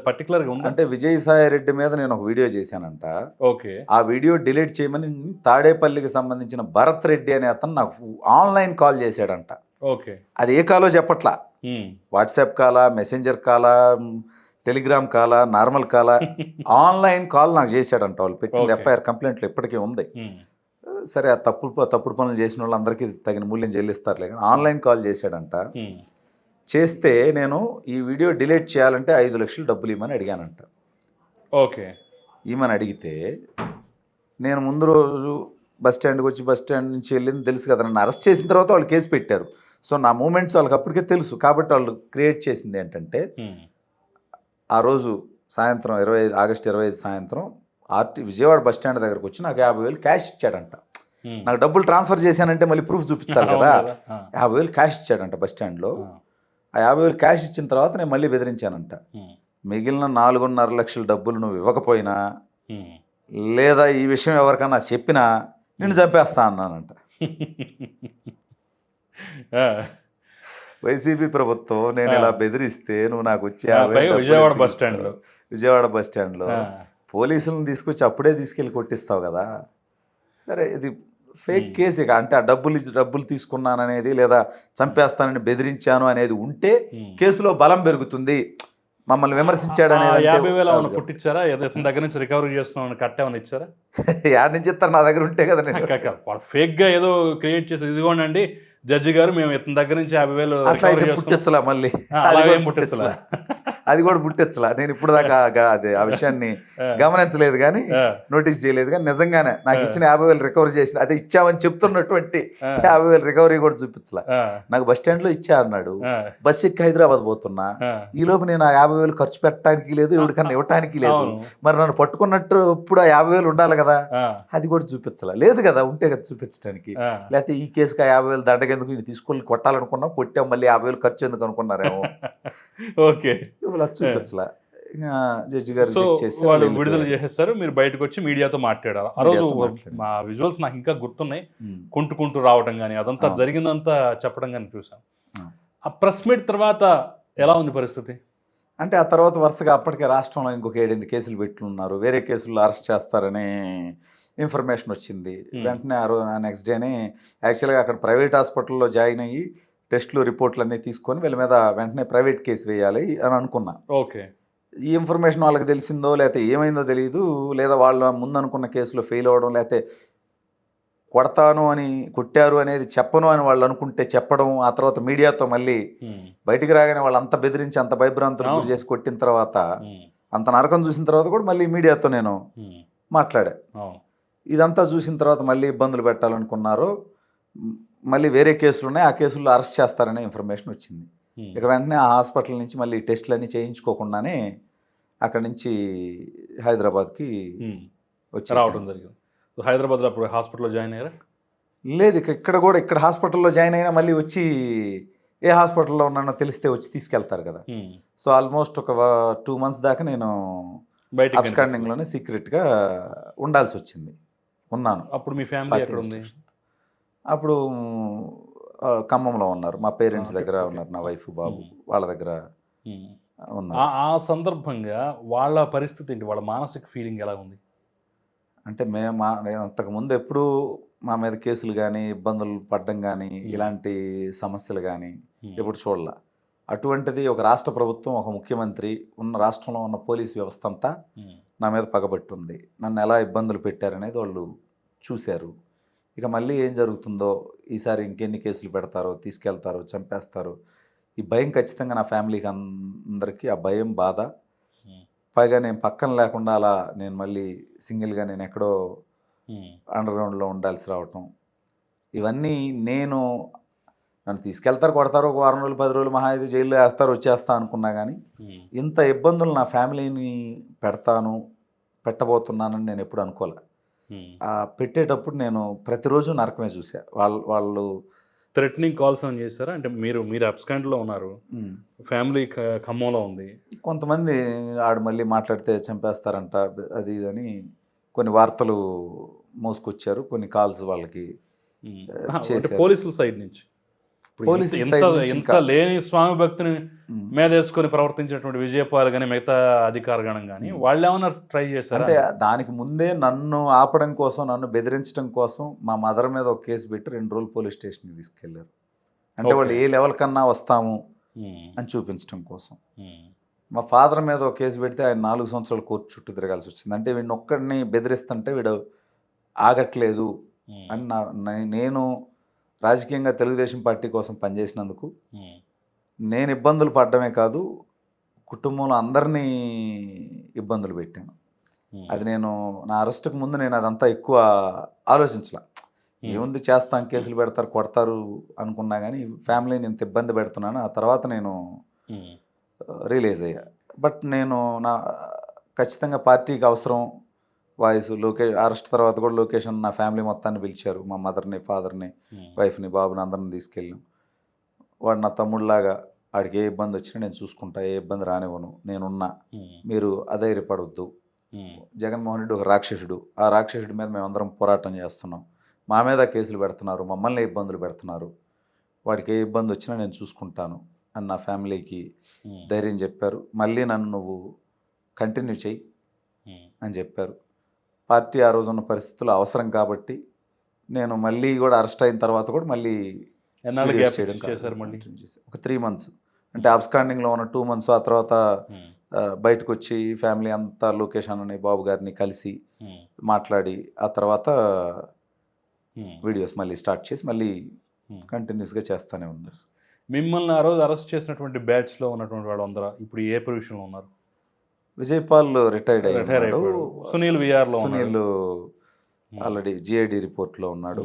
పర్టికులర్ గా? అంటే విజయసాయి రెడ్డి మీద నేను ఒక వీడియో చేశానంట. ఓకే, ఆ వీడియో డిలీట్ చేయమని తాడేపల్లికి సంబంధించిన భరత్ రెడ్డి అనే అతను నాకు ఆన్లైన్ కాల్ చేశాడంట. ఓకే, అది ఏ కాలో చెప్పట్లా, వాట్సాప్ కాలా, మెసెంజర్ కాలా, టెలిగ్రామ్ కాలా, నార్మల్ కాలా, ఆన్లైన్ కాల్ నాకు చేశాడంట. వాళ్ళు పెట్టింది ఎఫ్ఐఆర్ కంప్లైంట్లో ఇప్పటికీ ఉంది. సరే, ఆ తప్పుడు పనులు చేసిన వాళ్ళందరికీ తగిన మూల్యం చెల్లిస్తారులే, కానీ ఆన్లైన్ కాల్ చేశాడంట. చేస్తే నేను ఈ వీడియో డిలీట్ చేయాలంటే 5 లక్షలు డబ్బులు ఇవ్వమని అడిగానంట. ఓకే, ఇవ్వమని అడిగితే నేను ముందు రోజు బస్ స్టాండ్కి వచ్చి బస్ స్టాండ్ నుంచి వెళ్ళింది తెలుసు కదా, నన్ను అరెస్ట్ చేసిన తర్వాత వాళ్ళు కేసు పెట్టారు. సో నా మూమెంట్స్ వాళ్ళకి అప్పటికే తెలుసు. కాబట్టి వాళ్ళు క్రియేట్ చేసింది ఏంటంటే, ఆ రోజు సాయంత్రం ఆగస్టు 25 సాయంత్రం విజయవాడ బస్ స్టాండ్ దగ్గరకు వచ్చి నాకు 50,000 క్యాష్ ఇచ్చాడంట. నాకు డబ్బులు ట్రాన్స్ఫర్ చేశానంటే మళ్ళీ ప్రూఫ్ చూపించాలి కదా. 50,000 క్యాష్ ఇచ్చాడంట బస్ స్టాండ్లో. ఆ 50,000 క్యాష్ ఇచ్చిన తర్వాత నేను మళ్ళీ బెదిరించానంట, మిగిలిన 4.5 లక్షల డబ్బులు నువ్వు ఇవ్వకపోయినా, లేదా ఈ విషయం ఎవరికన్నా చెప్పినా నిన్ను చంపేస్తా అన్నానంట. వైసీపీ ప్రభుత్వం నేను ఇలా బెదిరిస్తే నువ్వు నాకు వచ్చి విజయవాడ బస్ స్టాండ్లో పోలీసులను తీసుకొచ్చి అప్పుడే తీసుకెళ్ళి కొట్టిస్తావు కదా. సరే, ఇది ఫేక్ కేసు. ఇక అంటే ఆ డబ్బులు తీసుకున్నాననేది లేదా చంపేస్తానని బెదిరించాను అనేది ఉంటే కేసులో బలం పెరుగుతుంది. మమ్మల్ని విమర్శించాడు అనేది 50,000 పుట్టించారా, దగ్గర నుంచి రికవరీ చేస్తున్నాను కట్టేమని ఇచ్చారా? యాడ్ నుంచి ఇస్తారు, నా దగ్గర ఉంటే కదా. నేను ఫేక్ గా ఏదో క్రియేట్ చేసి ఇదిగోండి జడ్జి గారు మేము ఇతని దగ్గర నుంచి 50,000 పుట్టించలా, మళ్ళీ అది కూడా పుట్టించలా. నేను ఇప్పుడు దాకా అదే ఆ విషయాన్ని గమనించలేదు కానీ నోటీస్ చేయలేదు. కానీ నిజంగానే నాకు ఇచ్చిన 50,000 రికవరీ చేసిన, అదే ఇచ్చామని చెప్తున్నటువంటి 50,000 రికవరీ కూడా చూపించలా. నాకు బస్ స్టాండ్ లో ఇచ్చా అన్నాడు. బస్ ఎక్కి హైదరాబాద్ పోతున్నా, ఈ లోపు నేను ఆ 50,000 ఖర్చు పెట్టడానికి లేదు, ఎవరికన్నా ఇవ్వటానికి లేదు. మరి నన్ను పట్టుకున్నట్టు ఇప్పుడు ఆ 50,000 ఉండాలి కదా, అది కూడా చూపించలా. లేదు కదా, ఉంటే కదా చూపించడానికి. లేకపోతే ఈ కేసుకి 50,000 దండకెందుకు, ఇది తీసుకొని కొట్టాలనుకున్నాం, కొట్టాం, మళ్ళీ 50,000 ఖర్చు ఎందుకు అనుకున్నారేమో. ఓకే, చూపించలా. ఇంకా జడ్జి గారు సో చెక్ చేసి వాళ్ళు విడుదల చేసేస్తారు, మీరు బయటకు వచ్చి మీడియాతో మాట్లాడారు. ఆ రోజు మీడియాతో మాట్లాడాను. మా విజువల్స్ నాకు ఇంకా గుర్తున్నాయి, కుంటుకుంటూ రావడం కానీ అదంతా అవును. జరిగిందంతా చెప్పడం కానీ చూసాను. అవును. ఆ ప్రెస్ మీట్ తర్వాత ఎలా ఉంది పరిస్థితి? అంటే ఆ తర్వాత వరుసగా అప్పటికే రాష్ట్రంలో ఇంకొక 7-8 కేసులు పెట్టున్నారు, వేరే కేసుల్లో అరెస్ట్ చేస్తారని ఇన్ఫర్మేషన్ వచ్చింది. వెంటనే నెక్స్ట్ డేనే యాక్చువల్గా అక్కడ ప్రైవేట్ హాస్పిటల్లో జాయిన్ అయ్యి టెస్టులు రిపోర్ట్లు అన్నీ తీసుకొని వీళ్ళ మీద వెంటనే ప్రైవేట్ కేసు వేయాలి అని అనుకున్నా. ఓకే. ఈ ఇన్ఫర్మేషన్ వాళ్ళకి తెలిసిందో లేకపోతే ఏమైందో తెలియదు, లేదా వాళ్ళ ముందు అనుకున్న కేసులో ఫెయిల్ అవ్వడం, లేకపోతే కొడతాను అని కొట్టారు అనేది చెప్పను అని వాళ్ళు అనుకుంటే చెప్పడం, ఆ తర్వాత మీడియాతో మళ్ళీ బయటికి రాగానే వాళ్ళు అంత బెదిరించి అంత భయభ్రాంతులకు గురి చేసి కొట్టిన తర్వాత అంత నరకం చూసిన తర్వాత కూడా మళ్ళీ మీడియాతో నేను మాట్లాడా. ఇదంతా చూసిన తర్వాత మళ్ళీ ఇబ్బందులు పెట్టాలనుకున్నారు, మళ్ళీ వేరే కేసులు ఉన్నాయి, ఆ కేసుల్లో అరెస్ట్ చేస్తారనే ఇన్ఫర్మేషన్ వచ్చింది. ఇక వెంటనే ఆ హాస్పిటల్ నుంచి మళ్ళీ టెస్టులు అన్నీ చేయించుకోకుండానే అక్కడి నుంచి హైదరాబాద్కి వచ్చి రావడం జరిగింది. హైదరాబాద్లో అప్పుడు హాస్పిటల్లో జాయిన్ అయ్యారా? లేదు, ఇక్కడ హాస్పిటల్లో జాయిన్ అయినా మళ్ళీ వచ్చి ఏ హాస్పిటల్లో ఉన్నానో తెలిస్తే వచ్చి తీసుకెళ్తారు కదా. సో ఆల్మోస్ట్ ఒక 2 months దాకా నేను అబ్స్కాండింగ్లోనే సీక్రెట్గా ఉండాల్సి వచ్చింది, ఉన్నాను. అప్పుడు మీ ఫ్యామిలీ ఎక్కడ ఉంది? అప్పుడు ఖమ్మంలో ఉన్నారు, మా పేరెంట్స్ దగ్గర ఉన్నారు, నా వైఫ్ బాబు వాళ్ళ దగ్గర ఉన్నారు. ఆ సందర్భంగా వాళ్ళ పరిస్థితి ఏంటి, వాళ్ళ మానసిక ఫీలింగ్ ఎలా ఉంది? అంటే నేను అంతకుముందు ఎప్పుడూ మా మీద కేసులు కానీ ఇబ్బందులు పడడం కానీ ఇలాంటి సమస్యలు కానీ ఎప్పుడు చూడాల. అటువంటిది ఒక రాష్ట్ర ప్రభుత్వం, ఒక ముఖ్యమంత్రి ఉన్న రాష్ట్రంలో ఉన్న పోలీస్ వ్యవస్థ అంతా నా మీద పగబట్టుంది, నన్ను ఎలా ఇబ్బందులు పెట్టారనేది వాళ్ళు చూశారు. ఇక మళ్ళీ ఏం జరుగుతుందో, ఈసారి ఇంకెన్ని కేసులు పెడతారో, తీసుకెళ్తారో, చంపేస్తారో, ఈ భయం ఖచ్చితంగా నా ఫ్యామిలీకి అందరికీ ఆ భయం, బాధ. పైగా నేను పక్కన లేకుండా అలా నేను మళ్ళీ సింగిల్గా నేను ఎక్కడో అండర్గ్రౌండ్లో ఉండాల్సి రావటం, ఇవన్నీ నన్ను తీసుకెళ్తారు, కొడతారు, ఒక 1 రోజులు 10 రోజులు మహా అయితే జైల్లో వేస్తారు, వచ్చేస్తా అనుకున్నా కానీ ఇంత ఇబ్బందులు నా ఫ్యామిలీని పెట్టబోతున్నానని నేను ఎప్పుడు అనుకోలే. పెట్టేటప్పుడు నేను ప్రతిరోజు నరకమే చూసా. వాళ్ళు థ్రెటనింగ్ కాల్స్ అని చేశారా? అంటే మీరు అబ్స్కాండ్లో ఉన్నారు, ఫ్యామిలీ ఖమ్మంలో ఉంది, కొంతమంది ఆడు మళ్ళీ మాట్లాడితే చంపేస్తారంట అది అని కొన్ని వార్తలు మోసుకొచ్చారు, కొన్ని కాల్స్ వాళ్ళకి పోలీసుల సైడ్ నుంచి. ఎంత లేని స్వామి భక్తిని మీద వేసుకొని ప్రవర్తించినటువంటి విజయపాల్ కానీ మిగతా అధికారగణం కానీ వాళ్ళు ఏమైనా ట్రై చేశారు? అంటే దానికి ముందే నన్ను ఆపడం కోసం, నన్ను బెదిరించడం కోసం మా మదర్ మీద ఒక కేసు పెట్టి 2 రోజులు పోలీస్ స్టేషన్కి తీసుకెళ్లారు. అంటే వాళ్ళు ఏ లెవెల్ కన్నా వస్తాము అని చూపించడం కోసం. మా ఫాదర్ మీద ఒక కేసు పెడితే ఆయన 4 సంవత్సరాలు కోర్టు చుట్టూ తిరగాల్సి వచ్చింది. అంటే వీడిని ఒక్కడిని బెదిరిస్తుంటే వీడు ఆగట్లేదు అని నేను రాజకీయంగా తెలుగుదేశం పార్టీ కోసం పనిచేసినందుకు నేను ఇబ్బందులు పడడమే కాదు, కుటుంబంలో అందరినీ ఇబ్బందులు పెట్టాను. అది నేను నా అరెస్ట్కి ముందు నేను అదంతా ఎక్కువ ఆలోచించలే. ఏముంది, చేస్తాను, కేసులు పెడతారు, కొడతారు అనుకున్నా కానీ ఫ్యామిలీని ఇంత ఇబ్బంది పెడుతున్నాను ఆ తర్వాత నేను రియలైజ్ అయ్యా. బట్ నేను ఖచ్చితంగా పార్టీకి అవసరం వాయిస్. అరెస్ట్ తర్వాత కూడా లొకేషన్ నా ఫ్యామిలీ మొత్తాన్ని పిలిచారు, మా మదర్ని, ఫాదర్ని, వైఫ్ని, బాబుని అందరిని తీసుకెళ్ళాం. వాడు నా తమ్ముళ్ళలాగా, వాడికి ఏ ఇబ్బంది వచ్చినా నేను చూసుకుంటా, ఏ ఇబ్బంది రానివ్వను, నేనున్నా, మీరు అధైర్యపడొద్దు. జగన్మోహన్ రెడ్డి ఒక రాక్షసుడు, ఆ రాక్షసుడి మీద మేమందరం పోరాటం చేస్తున్నాం, మా మీద కేసులు పెడుతున్నారు, మమ్మల్ని ఇబ్బందులు పెడుతున్నారు, వాడికి ఏ ఇబ్బంది వచ్చినా నేను చూసుకుంటాను అని నా ఫ్యామిలీకి ధైర్యం చెప్పారు. మళ్ళీ నన్ను నువ్వు కంటిన్యూ చెయ్యి అని చెప్పారు. పార్టీ ఆ రోజు ఉన్న పరిస్థితులు అవసరం కాబట్టి నేను మళ్ళీ కూడా అరెస్ట్ అయిన తర్వాత కూడా మళ్ళీ ఒక 3 months, అంటే అబ్స్కాండింగ్లో ఉన్న 2 months, ఆ తర్వాత బయటకు వచ్చి ఫ్యామిలీ అంతా లొకేషన్ అని బాబు గారిని కలిసి మాట్లాడి ఆ తర్వాత వీడియోస్ మళ్ళీ స్టార్ట్ చేసి మళ్ళీ కంటిన్యూస్గా చేస్తూనే ఉన్నారు. మిమ్మల్ని ఆ రోజు అరెస్ట్ చేసినటువంటి బ్యాచ్లో ఉన్నటువంటి వాళ్ళు అందరూ ఇప్పుడు ఏ పొజిషన్లో ఉన్నారు? విజయపాల్ రిటైర్డ్ అయ్యాడు, సునీల్ ఆల్రెడీ జిఐడి రిపోర్ట్లో ఉన్నాడు,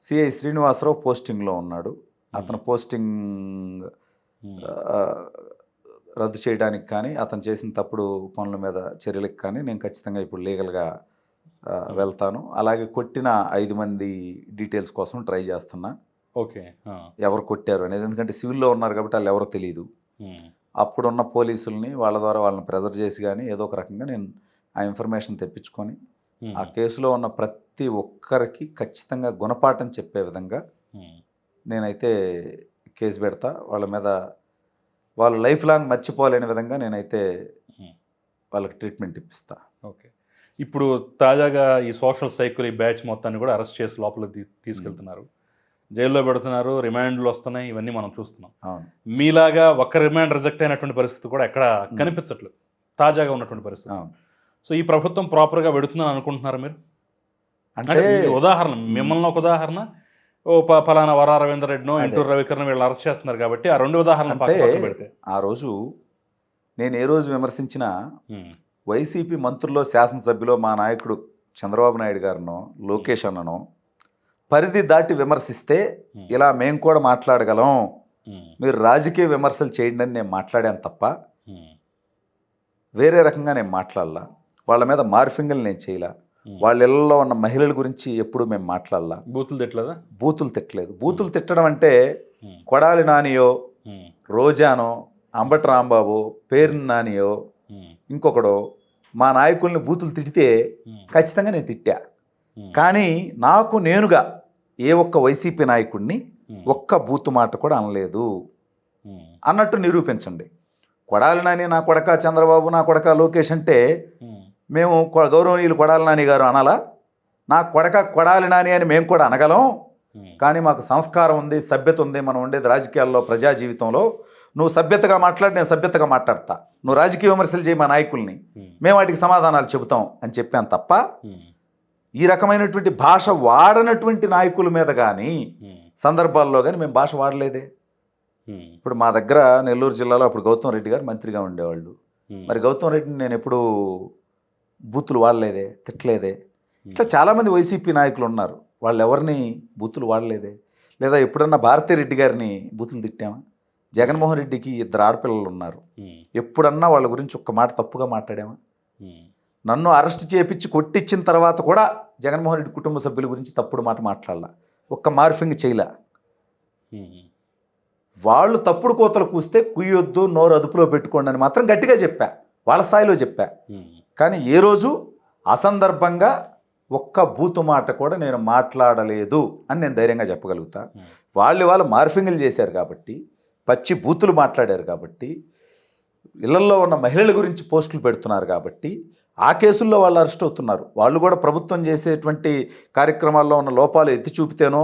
సిఐ శ్రీనివాసరావు పోస్టింగ్లో ఉన్నాడు. అతను పోస్టింగ్ రద్దు చేయడానికి కానీ అతను చేసిన తప్పుడు పనుల మీద చర్యలకు కానీ నేను ఖచ్చితంగా ఇప్పుడు లీగల్గా వెళ్తాను. అలాగే కొట్టిన 5 మంది డీటెయిల్స్ కోసం ట్రై చేస్తున్నా. ఓకే, ఎవరు కొట్టారు అనేది, ఎందుకంటే సివిల్లో ఉన్నారు కాబట్టి వాళ్ళు ఎవరో తెలియదు. అప్పుడున్న పోలీసుల్ని వాళ్ళ ద్వారా వాళ్ళని ప్రెజర్ చేసి కానీ ఏదో ఒక రకంగా నేను ఆ ఇన్ఫర్మేషన్ తెప్పించుకొని ఆ కేసులో ఉన్న ప్రతి ఒక్కరికి ఖచ్చితంగా గుణపాఠం చెప్పే విధంగా నేనైతే కేసు పెడతా. వాళ్ళ మీద వాళ్ళు లైఫ్ లాంగ్ మర్చిపోలేని విధంగా నేనైతే వాళ్ళకి ట్రీట్మెంట్ ఇప్పిస్తా. ఓకే. ఇప్పుడు తాజాగా ఈ సోషల్ సైకిల్ ఈ బ్యాచ్ మొత్తాన్ని కూడా అరెస్ట్ చేసి లోపలికి తీసుకెళ్తున్నారు, జైల్లో పెడుతున్నారు, రిమాండ్లు వస్తున్నాయి, ఇవన్నీ మనం చూస్తున్నాం. అవును. మీలాగా ఒక్క రిమాండ్ రిజెక్ట్ అయినటువంటి పరిస్థితి కూడా ఎక్కడ కనిపించట్లేదు తాజాగా ఉన్నటువంటి పరిస్థితి. అవును. సో ఈ ప్రభుత్వం ప్రాపర్గా పెడుతుందని అనుకుంటున్నారా మీరు? అంటే ఉదాహరణ, మిమ్మల్ని ఒక ఉదాహరణ, ఓ ఫలానా వరా రవీంద్ర రెడ్డినో ఇంటూరు రవికరణ వీళ్ళు అరెస్ట్ చేస్తున్నారు కాబట్టి ఆ రెండు ఉదాహరణ పెడితే ఆ రోజు నేను ఏ రోజు విమర్శించినా వైసీపీ మంత్రుల్లో శాసనసభ్యులో మా నాయకుడు చంద్రబాబు నాయుడు గారినో లోకేష్ అన్ననో పరిధి దాటి విమర్శిస్తే ఇలా మేము కూడా మాట్లాడగలం, మీరు రాజకీయ విమర్శలు చేయండి అని నేను మాట్లాడాను తప్ప వేరే రకంగా నేను మాట్లాడలా. వాళ్ళ మీద మార్ఫింగ్లు నేను చేయలా. వాళ్ళ ఇళ్లలో ఉన్న మహిళల గురించి ఎప్పుడు మేము మాట్లాడలా. బూతులు తిట్టలేదా? బూతులు తిట్టలేదు. బూతులు తిట్టడం అంటే కొడాలి నానియో, రోజానో, అంబటి రాంబాబు, పేరు నానియో, ఇంకొకడో మా నాయకుల్ని బూతులు తిడితే ఖచ్చితంగా నేను తిట్టా. కానీ నాకు నేనుగా ఏ ఒక్క వైసీపీ నాయకుడిని ఒక్క బూతు మాట కూడా అనలేదు అన్నట్టు నిరూపించండి. కొడాలి నాని నా కొడక, చంద్రబాబు నా కొడక, లోకేష్ అంటే మేము గౌరవనీయులు కొడాలి నాని గారు అనాలా? నా కొడక కొడాలి నాని అని మేము కూడా అనగలం. కానీ మాకు సంస్కారం ఉంది, సభ్యత ఉంది. మనం ఉండేది రాజకీయాల్లో, ప్రజా జీవితంలో. నువ్వు సభ్యతగా మాట్లాడి, నేను సభ్యతగా మాట్లాడతా. నువ్వు రాజకీయ విమర్శలు చేయి మా నాయకుల్ని, మేము వాటికి సమాధానాలు చెబుతాం అని చెప్పాను తప్ప ఈ రకమైనటువంటి భాష వాడనటువంటి నాయకుల మీద కానీ సందర్భాల్లో కానీ మేము భాష వాడలేదే. ఇప్పుడు మా దగ్గర నెల్లూరు జిల్లాలో అప్పుడు గౌతమ్ రెడ్డి గారు మంత్రిగా ఉండేవాళ్ళు. మరి గౌతమ్ రెడ్డిని నేను ఎప్పుడు బూతులు వాడలేదే, తిట్టలేదే. ఇట్లా చాలామంది వైసీపీ నాయకులు ఉన్నారు, వాళ్ళు ఎవరిని బూతులు వాడలేదే. లేదా ఎప్పుడన్నా భారతీరెడ్డి గారిని బూతులు తిట్టామా? జగన్మోహన్ రెడ్డికి 2 ఆడపిల్లలు ఉన్నారు, ఎప్పుడన్నా వాళ్ళ గురించి ఒక్క మాట తప్పుగా మాట్లాడామా? నన్ను అరెస్ట్ చేయించి కొట్టించిన తర్వాత కూడా జగన్మోహన్ రెడ్డి కుటుంబ సభ్యుల గురించి తప్పుడు మాట మాట్లాడాల, ఒక్క మార్ఫింగ్ చేయలే. వాళ్ళు తప్పుడు కోతలు కూస్తే కుయ్యొద్దు, నోరు అదుపులో పెట్టుకోండి అని మాత్రం గట్టిగా చెప్పా, వాళ్ళ స్థాయిలో చెప్పా. కానీ ఏ రోజు అసందర్భంగా ఒక్క బూతు మాట కూడా నేను మాట్లాడలేదు అని నేను ధైర్యంగా చెప్పగలుగుతా. వాళ్ళు మార్ఫింగ్లు చేశారు కాబట్టి, పచ్చి బూతులు మాట్లాడారు కాబట్టి, ఇళ్లల్లో ఉన్న మహిళల గురించి పోస్టులు పెడుతున్నారు కాబట్టి ఆ కేసుల్లో వాళ్ళు అరెస్ట్ అవుతున్నారు. వాళ్ళు కూడా ప్రభుత్వం చేసేటువంటి కార్యక్రమాల్లో ఉన్న లోపాలు ఎత్తి చూపితేనో,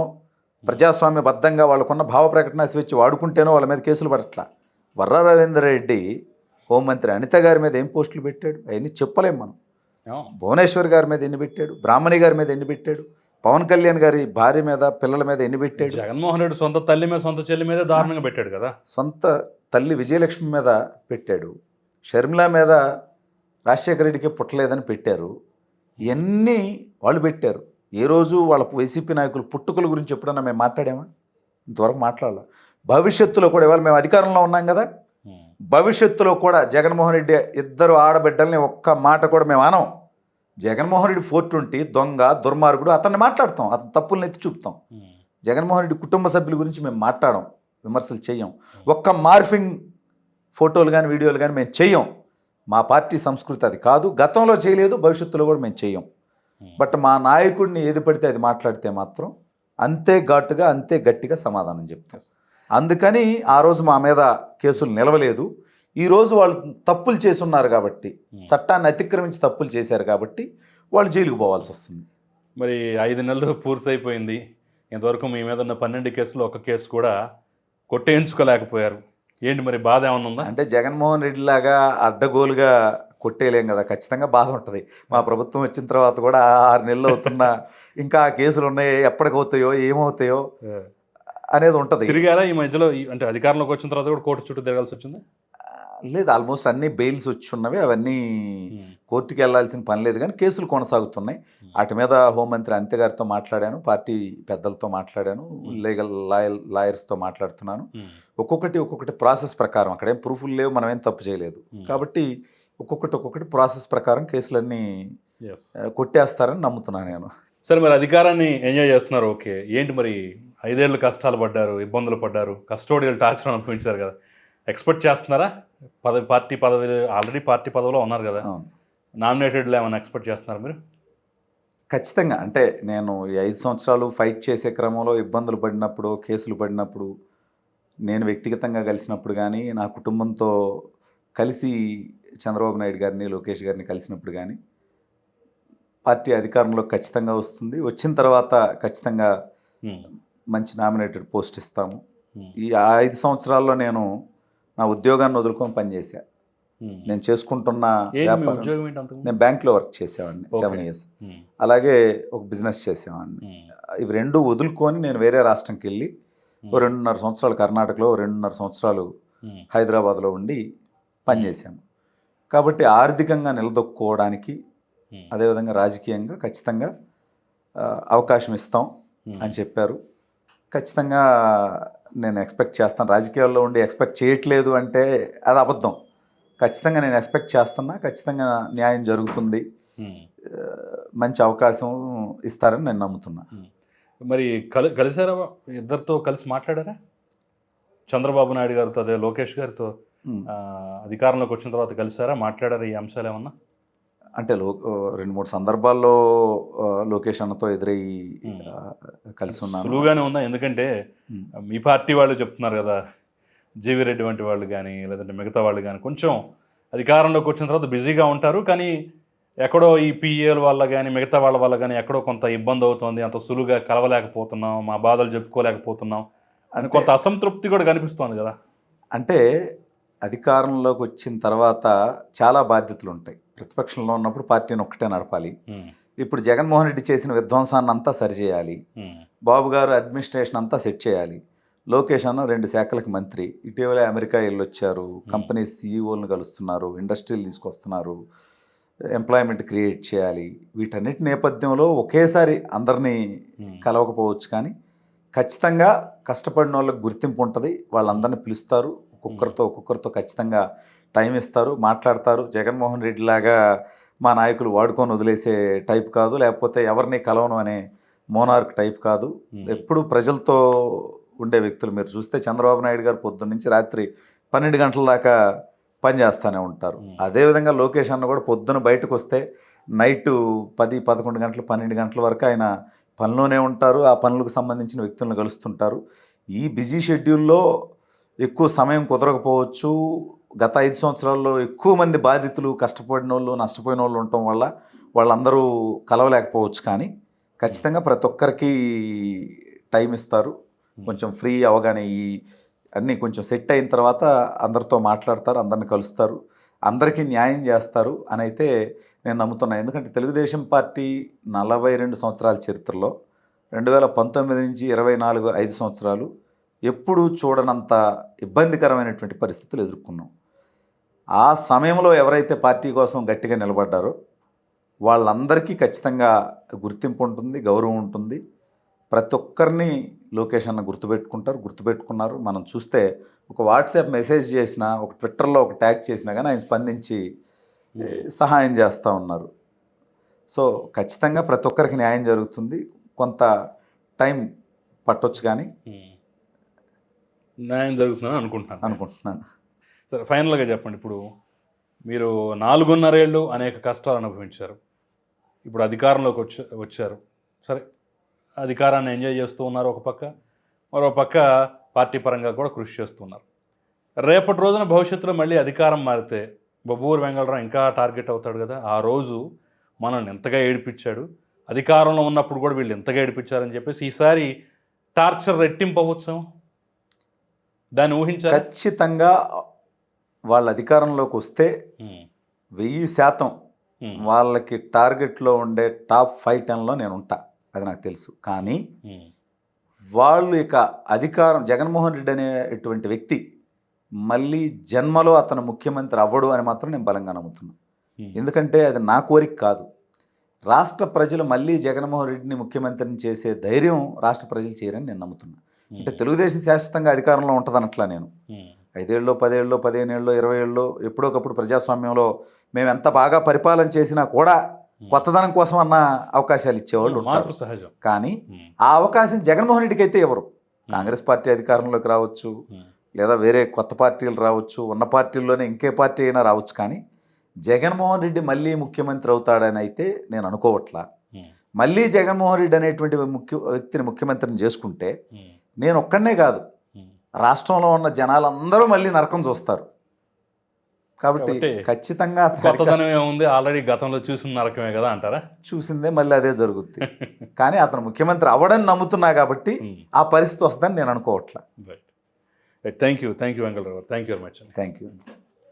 ప్రజాస్వామ్యబద్ధంగా వాళ్ళకున్న భావ ప్రకటన స్వేచ్ఛ వాడుకుంటేనో వాళ్ళ మీద కేసులు పడట్లా. వర్రా రవీంద్ర రెడ్డి హోంమంత్రి అనిత గారి మీద ఏం పోస్టులు పెట్టాడు అవన్నీ చెప్పలేం మనం. భువనేశ్వర్ గారి మీద ఎన్ని పెట్టాడు, బ్రాహ్మణి గారి మీద ఎన్ని పెట్టాడు, పవన్ కళ్యాణ్ గారి భార్య మీద, పిల్లల మీద ఎన్ని పెట్టాడు. జగన్మోహన్ రెడ్డి సొంత తల్లి మీద, సొంత చెల్లి మీద దారుణంగా పెట్టాడు కదా. సొంత తల్లి విజయలక్ష్మి మీద పెట్టాడు, షర్మిల మీద రాజశేఖర రెడ్డికి పుట్టలేదని పెట్టారు. ఇవన్నీ వాళ్ళు పెట్టారు. ఏ రోజు వాళ్ళ వైసీపీ నాయకులు పుట్టుకల గురించి ఎప్పుడన్నా మేము మాట్లాడామా? ఇంతవరకు మాట్లాడాల. భవిష్యత్తులో కూడా ఇవాళ మేము అధికారంలో ఉన్నాం కదా, భవిష్యత్తులో కూడా జగన్మోహన్ రెడ్డి 2 ఆడబిడ్డల్ని ఒక్క మాట కూడా మేము అనం. జగన్మోహన్ రెడ్డి 420 దొంగ, దుర్మార్గుడు, అతన్ని మాట్లాడతాం, అతని తప్పులను ఎత్తి చూపుతాం. జగన్మోహన్ రెడ్డి కుటుంబ సభ్యుల గురించి మేము మాట్లాడం, విమర్శలు చెయ్యం. ఒక్క మార్ఫింగ్ ఫోటోలు కానీ వీడియోలు కానీ మేము చెయ్యం. మా పార్టీ సంస్కృతి అది కాదు, గతంలో చేయలేదు, భవిష్యత్తులో కూడా మేము చెయ్యం. బట్ మా నాయకుడిని ఏది పడితే అది మాట్లాడితే మాత్రం అంతే ఘాటుగా, అంతే గట్టిగా సమాధానం చెప్తాం. అందుకని ఆ రోజు మా మీద కేసులు నిలవలేదు. ఈరోజు వాళ్ళు తప్పులు చేసి ఉన్నారు కాబట్టి, చట్టాన్ని అతిక్రమించి తప్పులు చేశారు కాబట్టి వాళ్ళు జైలుకు పోవాల్సి వస్తుంది. మరి 5 నెలలు పూర్తయిపోయింది, ఇంతవరకు మీ మీద ఉన్న 12 కేసులు ఒక కేసు కూడా కొట్టేయించుకోలేకపోయారు. ఏంటి మరి బాధ ఏమన్నా ఉందా? అంటే జగన్మోహన్ రెడ్డి లాగా అడ్డగోలుగా కొట్టేయలేం కదా, ఖచ్చితంగా బాధ ఉంటుంది. మా ప్రభుత్వం వచ్చిన తర్వాత కూడా 6 నెలలు అవుతున్నా ఇంకా ఆ కేసులు ఉన్నాయి, ఎప్పటికవుతాయో ఏమవుతాయో అనేది ఉంటుంది. తిరిగారా ఈ మధ్యలో? అంటే అధికారంలోకి వచ్చిన తర్వాత కూడా కోర్టు చుట్టూ తిరగాల్సి వచ్చింది? లేదు, ఆల్మోస్ట్ అన్ని బెయిల్స్ వచ్చి ఉన్నవి, అవన్నీ కోర్టుకి వెళ్లాల్సిన పని లేదు. కానీ కేసులు కొనసాగుతున్నాయి. వాటి మీద హోంమంత్రి అనిత గారితో మాట్లాడాను, పార్టీ పెద్దలతో మాట్లాడాను, లీగల్ లాయర్స్తో మాట్లాడుతున్నాను. ఒక్కొక్కటి ప్రాసెస్ ప్రకారం, అక్కడేం ప్రూఫ్లు లేవు, మనం ఏం తప్పు చేయలేదు కాబట్టి ఒక్కొక్కటి ప్రాసెస్ ప్రకారం కేసులన్నీ కొట్టేస్తారని నమ్ముతున్నాను నేను. సరే, మరి అధికారాన్ని ఎంజాయ్ చేస్తున్నారు, ఓకే. ఏంటి మరి 5 ఏళ్ళు కష్టాలు పడ్డారు, ఇబ్బందులు పడ్డారు, కస్టోడియల్ టార్చర్ అనుభవించారు కదా, ఎక్స్పెక్ట్ చేస్తున్నారా? పార్టీ పదవి ఆల్రెడీ పార్టీ పదవిలో ఉన్నారు కదా, అవును. నామినేటెడ్లో ఏమైనా ఎక్స్పెక్ట్ చేస్తున్నారా మీరు? ఖచ్చితంగా. అంటే నేను ఈ 5 సంవత్సరాలు ఫైట్ చేసే క్రమంలో ఇబ్బందులు పడినప్పుడు, కేసులు పడినప్పుడు, నేను వ్యక్తిగతంగా కలిసినప్పుడు కానీ, నా కుటుంబంతో కలిసి చంద్రబాబు నాయుడు గారిని, లోకేష్ గారిని కలిసినప్పుడు కానీ, పార్టీ అధికారంలో ఖచ్చితంగా వస్తుంది. వచ్చిన తర్వాత ఖచ్చితంగా మంచి నామినేటెడ్ పోస్ట్ ఇస్తాము. ఈ 5 సంవత్సరాల్లో నేను నా ఉద్యోగాన్ని వదులుకొని పనిచేశా. నేను చేసుకుంటున్న వ్యాపారం, ఉద్యోగం ఏంటి అంతకు? నేను బ్యాంక్లో వర్క్ చేసేవాడిని 7 years. అలాగే ఒక బిజినెస్ చేసేవాడిని. ఇవి రెండు వదులుకొని నేను వేరే రాష్ట్రంకి వెళ్ళి 2.5 సంవత్సరాలు కర్ణాటకలో, 2.5 సంవత్సరాలు హైదరాబాద్లో ఉండి పనిచేశాను. కాబట్టి ఆర్థికంగా నిలదొక్కుకోవడానికి, అదేవిధంగా రాజకీయంగా ఖచ్చితంగా అవకాశం ఇస్తాం అని చెప్పారు. ఖచ్చితంగా నేను ఎక్స్పెక్ట్ చేస్తాను. రాజకీయాల్లో ఉండి ఎక్స్పెక్ట్ చేయట్లేదు అంటే అది అబద్ధం. ఖచ్చితంగా నేను ఎక్స్పెక్ట్ చేస్తున్నా. ఖచ్చితంగా న్యాయం జరుగుతుంది, మంచి అవకాశం ఇస్తారని నేను నమ్ముతున్నా. మరి కలిసారా? ఇద్దరితో కలిసి మాట్లాడారా? చంద్రబాబు నాయుడు గారితో, అదే లోకేష్ గారితో అధికారంలోకి వచ్చిన తర్వాత కలిసారా? మాట్లాడారా ఈ అంశాలు ఏమన్నా? అంటే 2-3 సందర్భాల్లో లోకేష్ అన్నతో ఎదురయ్యి కలిసి ఉన్నాను. సులువుగానే ఉందా? ఎందుకంటే మీ పార్టీ వాళ్ళు చెప్తున్నారు కదా, జేవీ రెడ్డి వంటి వాళ్ళు కానీ, లేదంటే మిగతా వాళ్ళు కానీ కొంచెం అధికారంలోకి వచ్చిన తర్వాత బిజీగా ఉంటారు, కానీ ఎక్కడో ఈ పిఏల వల్ల కానీ, మిగతా వాళ్ళ వల్ల కానీ ఎక్కడో కొంత ఇబ్బంది అవుతుంది, అంత సులువుగా కలవలేకపోతున్నాం, మా బాధలు చెప్పుకోలేకపోతున్నాం అని కొంత అసంతృప్తి కూడా కనిపిస్తోంది కదా. అంటే అధికారంలోకి వచ్చిన తర్వాత చాలా బాధ్యతలు ఉంటాయి. ప్రతిపక్షంలో ఉన్నప్పుడు పార్టీని ఒక్కటే నడపాలి. ఇప్పుడు జగన్మోహన్ రెడ్డి చేసిన విధ్వంసాన్ని అంతా సరిచేయాలి. బాబు గారు అడ్మినిస్ట్రేషన్ అంతా సెట్ చేయాలి. లోకేష్ అన్న 2 శాఖలకు మంత్రి, ఇటీవలే అమెరికా వెళ్ళొచ్చారు, కంపెనీస్ సీఈఓలను కలుస్తున్నారు, ఇండస్ట్రీలు తీసుకొస్తున్నారు, ఎంప్లాయ్మెంట్ క్రియేట్ చేయాలి. వీటన్నిటి నేపథ్యంలో ఒకేసారి అందరినీ కలవకపోవచ్చు, కానీ ఖచ్చితంగా కష్టపడిన వాళ్ళకి గుర్తింపు ఉంటుంది. వాళ్ళందరినీ పిలుస్తారు, ఒక్కొక్కరితో ఖచ్చితంగా టైం ఇస్తారు, మాట్లాడతారు. జగన్మోహన్ రెడ్డి లాగా మా నాయకులు వాడుకొని వదిలేసే టైప్ కాదు, లేకపోతే ఎవరిని కలవను అనే మోనార్క్ టైప్ కాదు. ఎప్పుడు ప్రజలతో ఉండే వ్యక్తులు. మీరు చూస్తే చంద్రబాబు నాయుడు గారు పొద్దున్న నుంచి రాత్రి 12 గంటల దాకా పనిచేస్తూనే ఉంటారు. అదేవిధంగా లోకేష్ అన్న కూడా పొద్దున బయటకు వస్తే నైటు 10, 11 గంటలు, 12 గంటల వరకు ఆయన పనిలోనే ఉంటారు. ఆ పనులకు సంబంధించిన వ్యక్తులను కలుస్తుంటారు. ఈ బిజీ షెడ్యూల్లో ఎక్కువ సమయం కుదరకపోవచ్చు. గత 5 సంవత్సరాల్లో ఎక్కువ మంది బాధితులు, కష్టపడిన వాళ్ళు, నష్టపోయిన వాళ్ళు ఉండటం వల్ల వాళ్ళందరూ కలవలేకపోవచ్చు, కానీ ఖచ్చితంగా ప్రతి ఒక్కరికి టైం ఇస్తారు. కొంచెం ఫ్రీ అవగానే ఈ అన్నీ కొంచెం సెట్ అయిన తర్వాత అందరితో మాట్లాడతారు, అందరిని కలుస్తారు, అందరికీ న్యాయం చేస్తారు అని అయితే నేను నమ్ముతున్నాను. ఎందుకంటే తెలుగుదేశం పార్టీ 42 సంవత్సరాల చరిత్రలో 2019 నుంచి 24, 5 సంవత్సరాలు ఎప్పుడూ చూడనంత ఇబ్బందికరమైనటువంటి పరిస్థితులు ఎదుర్కొన్నాం. ఆ సమయంలో ఎవరైతే పార్టీ కోసం గట్టిగా నిలబడ్డారో వాళ్ళందరికీ ఖచ్చితంగా గుర్తింపు ఉంటుంది, గౌరవం ఉంటుంది. ప్రతి ఒక్కరిని లోకేష్ అన్న గుర్తుపెట్టుకున్నారు. మనం చూస్తే ఒక వాట్సాప్ మెసేజ్ చేసినా, ఒక ట్విట్టర్లో ఒక ట్యాగ్ చేసినా కానీ ఆయన స్పందించి సహాయం చేస్తూ ఉన్నారు. సో ఖచ్చితంగా ప్రతి ఒక్కరికి న్యాయం జరుగుతుంది. కొంత టైం పట్టొచ్చు, కానీ న్యాయం జరుగుతుందని అనుకుంటున్నాను. సరే, ఫైనల్గా చెప్పండి. ఇప్పుడు మీరు 4.5 ఏళ్ళు అనేక కష్టాలు అనుభవించారు, ఇప్పుడు అధికారంలోకి వచ్చారు. సరే, అధికారాన్ని ఎంజాయ్ చేస్తూ ఉన్నారు ఒక పక్క, మరో పక్క పార్టీ పరంగా కూడా కృషి చేస్తున్నారు. రేపటి రోజున భవిష్యత్తులో మళ్ళీ అధికారం మారితే బొబ్బూరు వెంగళరావు ఇంకా టార్గెట్ అవుతాడు కదా. ఆ రోజు మనల్ని ఎంతగా ఏడిపించాడు, అధికారంలో ఉన్నప్పుడు కూడా వీళ్ళు ఎంతగా ఏడిపించారని చెప్పేసి ఈసారి టార్చర్ రెట్టింపు అవ్వచ్చు, దాన్ని ఊహించాలి. ఖచ్చితంగా వాళ్ళ అధికారంలోకి వస్తే 1000% వాళ్ళకి టార్గెట్లో ఉండే టాప్ 5-10లో నేను ఉంటా, అది నాకు తెలుసు. కానీ వాళ్ళు ఇక అధికారం, జగన్మోహన్ రెడ్డి అనేటువంటి వ్యక్తి మళ్ళీ జన్మలో అతను ముఖ్యమంత్రి అవ్వడు అని మాత్రం నేను బలంగా నమ్ముతున్నాను. ఎందుకంటే అది నా కోరిక కాదు. రాష్ట్ర ప్రజలు మళ్ళీ జగన్మోహన్ రెడ్డిని ముఖ్యమంత్రిని చేసే ధైర్యం రాష్ట్ర ప్రజలు చేయరని నేను నమ్ముతున్నాను. అంటే తెలుగుదేశం శాశ్వతంగా అధికారంలో ఉంటుందనట్లా నేను 5 ఏళ్ళలో, 10 ఏళ్ళలో, 15 ఏళ్ళలో, 20 ఏళ్ళలో ఎప్పుడోకప్పుడు ప్రజాస్వామ్యంలో మేము ఎంత బాగా పరిపాలన చేసినా కూడా కొత్తదనం కోసం అన్న అవకాశాలు ఇచ్చేవాళ్ళు ఉంటారు. సహజం. కానీ ఆ అవకాశం జగన్మోహన్ రెడ్డికి అయితే ఎవరు. కాంగ్రెస్ పార్టీ అధికారంలోకి రావచ్చు, లేదా వేరే కొత్త పార్టీలు రావచ్చు, ఉన్న పార్టీల్లోనే ఇంకే పార్టీ అయినా రావచ్చు, కానీ జగన్మోహన్ రెడ్డి మళ్ళీ ముఖ్యమంత్రి అవుతాడని అయితే నేను అనుకోవట్లా. మళ్ళీ జగన్మోహన్ రెడ్డి అనేటువంటి వ్యక్తిని ముఖ్యమంత్రిని చేసుకుంటే నేను ఒక్కడనే కాదు, రాష్ట్రంలో ఉన్న జనాలందరూ మళ్ళీ నరకం చూస్తారు. కాబట్టి ఖచ్చితంగా కొత్తదనం ఏముంది, ఆల్రెడీ గతంలో చూసిన నరకమే కదా అంటారా? చూసిందే మళ్ళీ అదే జరుగుద్ది. కానీ అతను ముఖ్యమంత్రి అవ్వడని నమ్ముతున్నా కాబట్టి ఆ పరిస్థితి వస్తుందని నేను అనుకోవట్లా. Right. Thank you Venkatarao. Thank you very much. Thank you.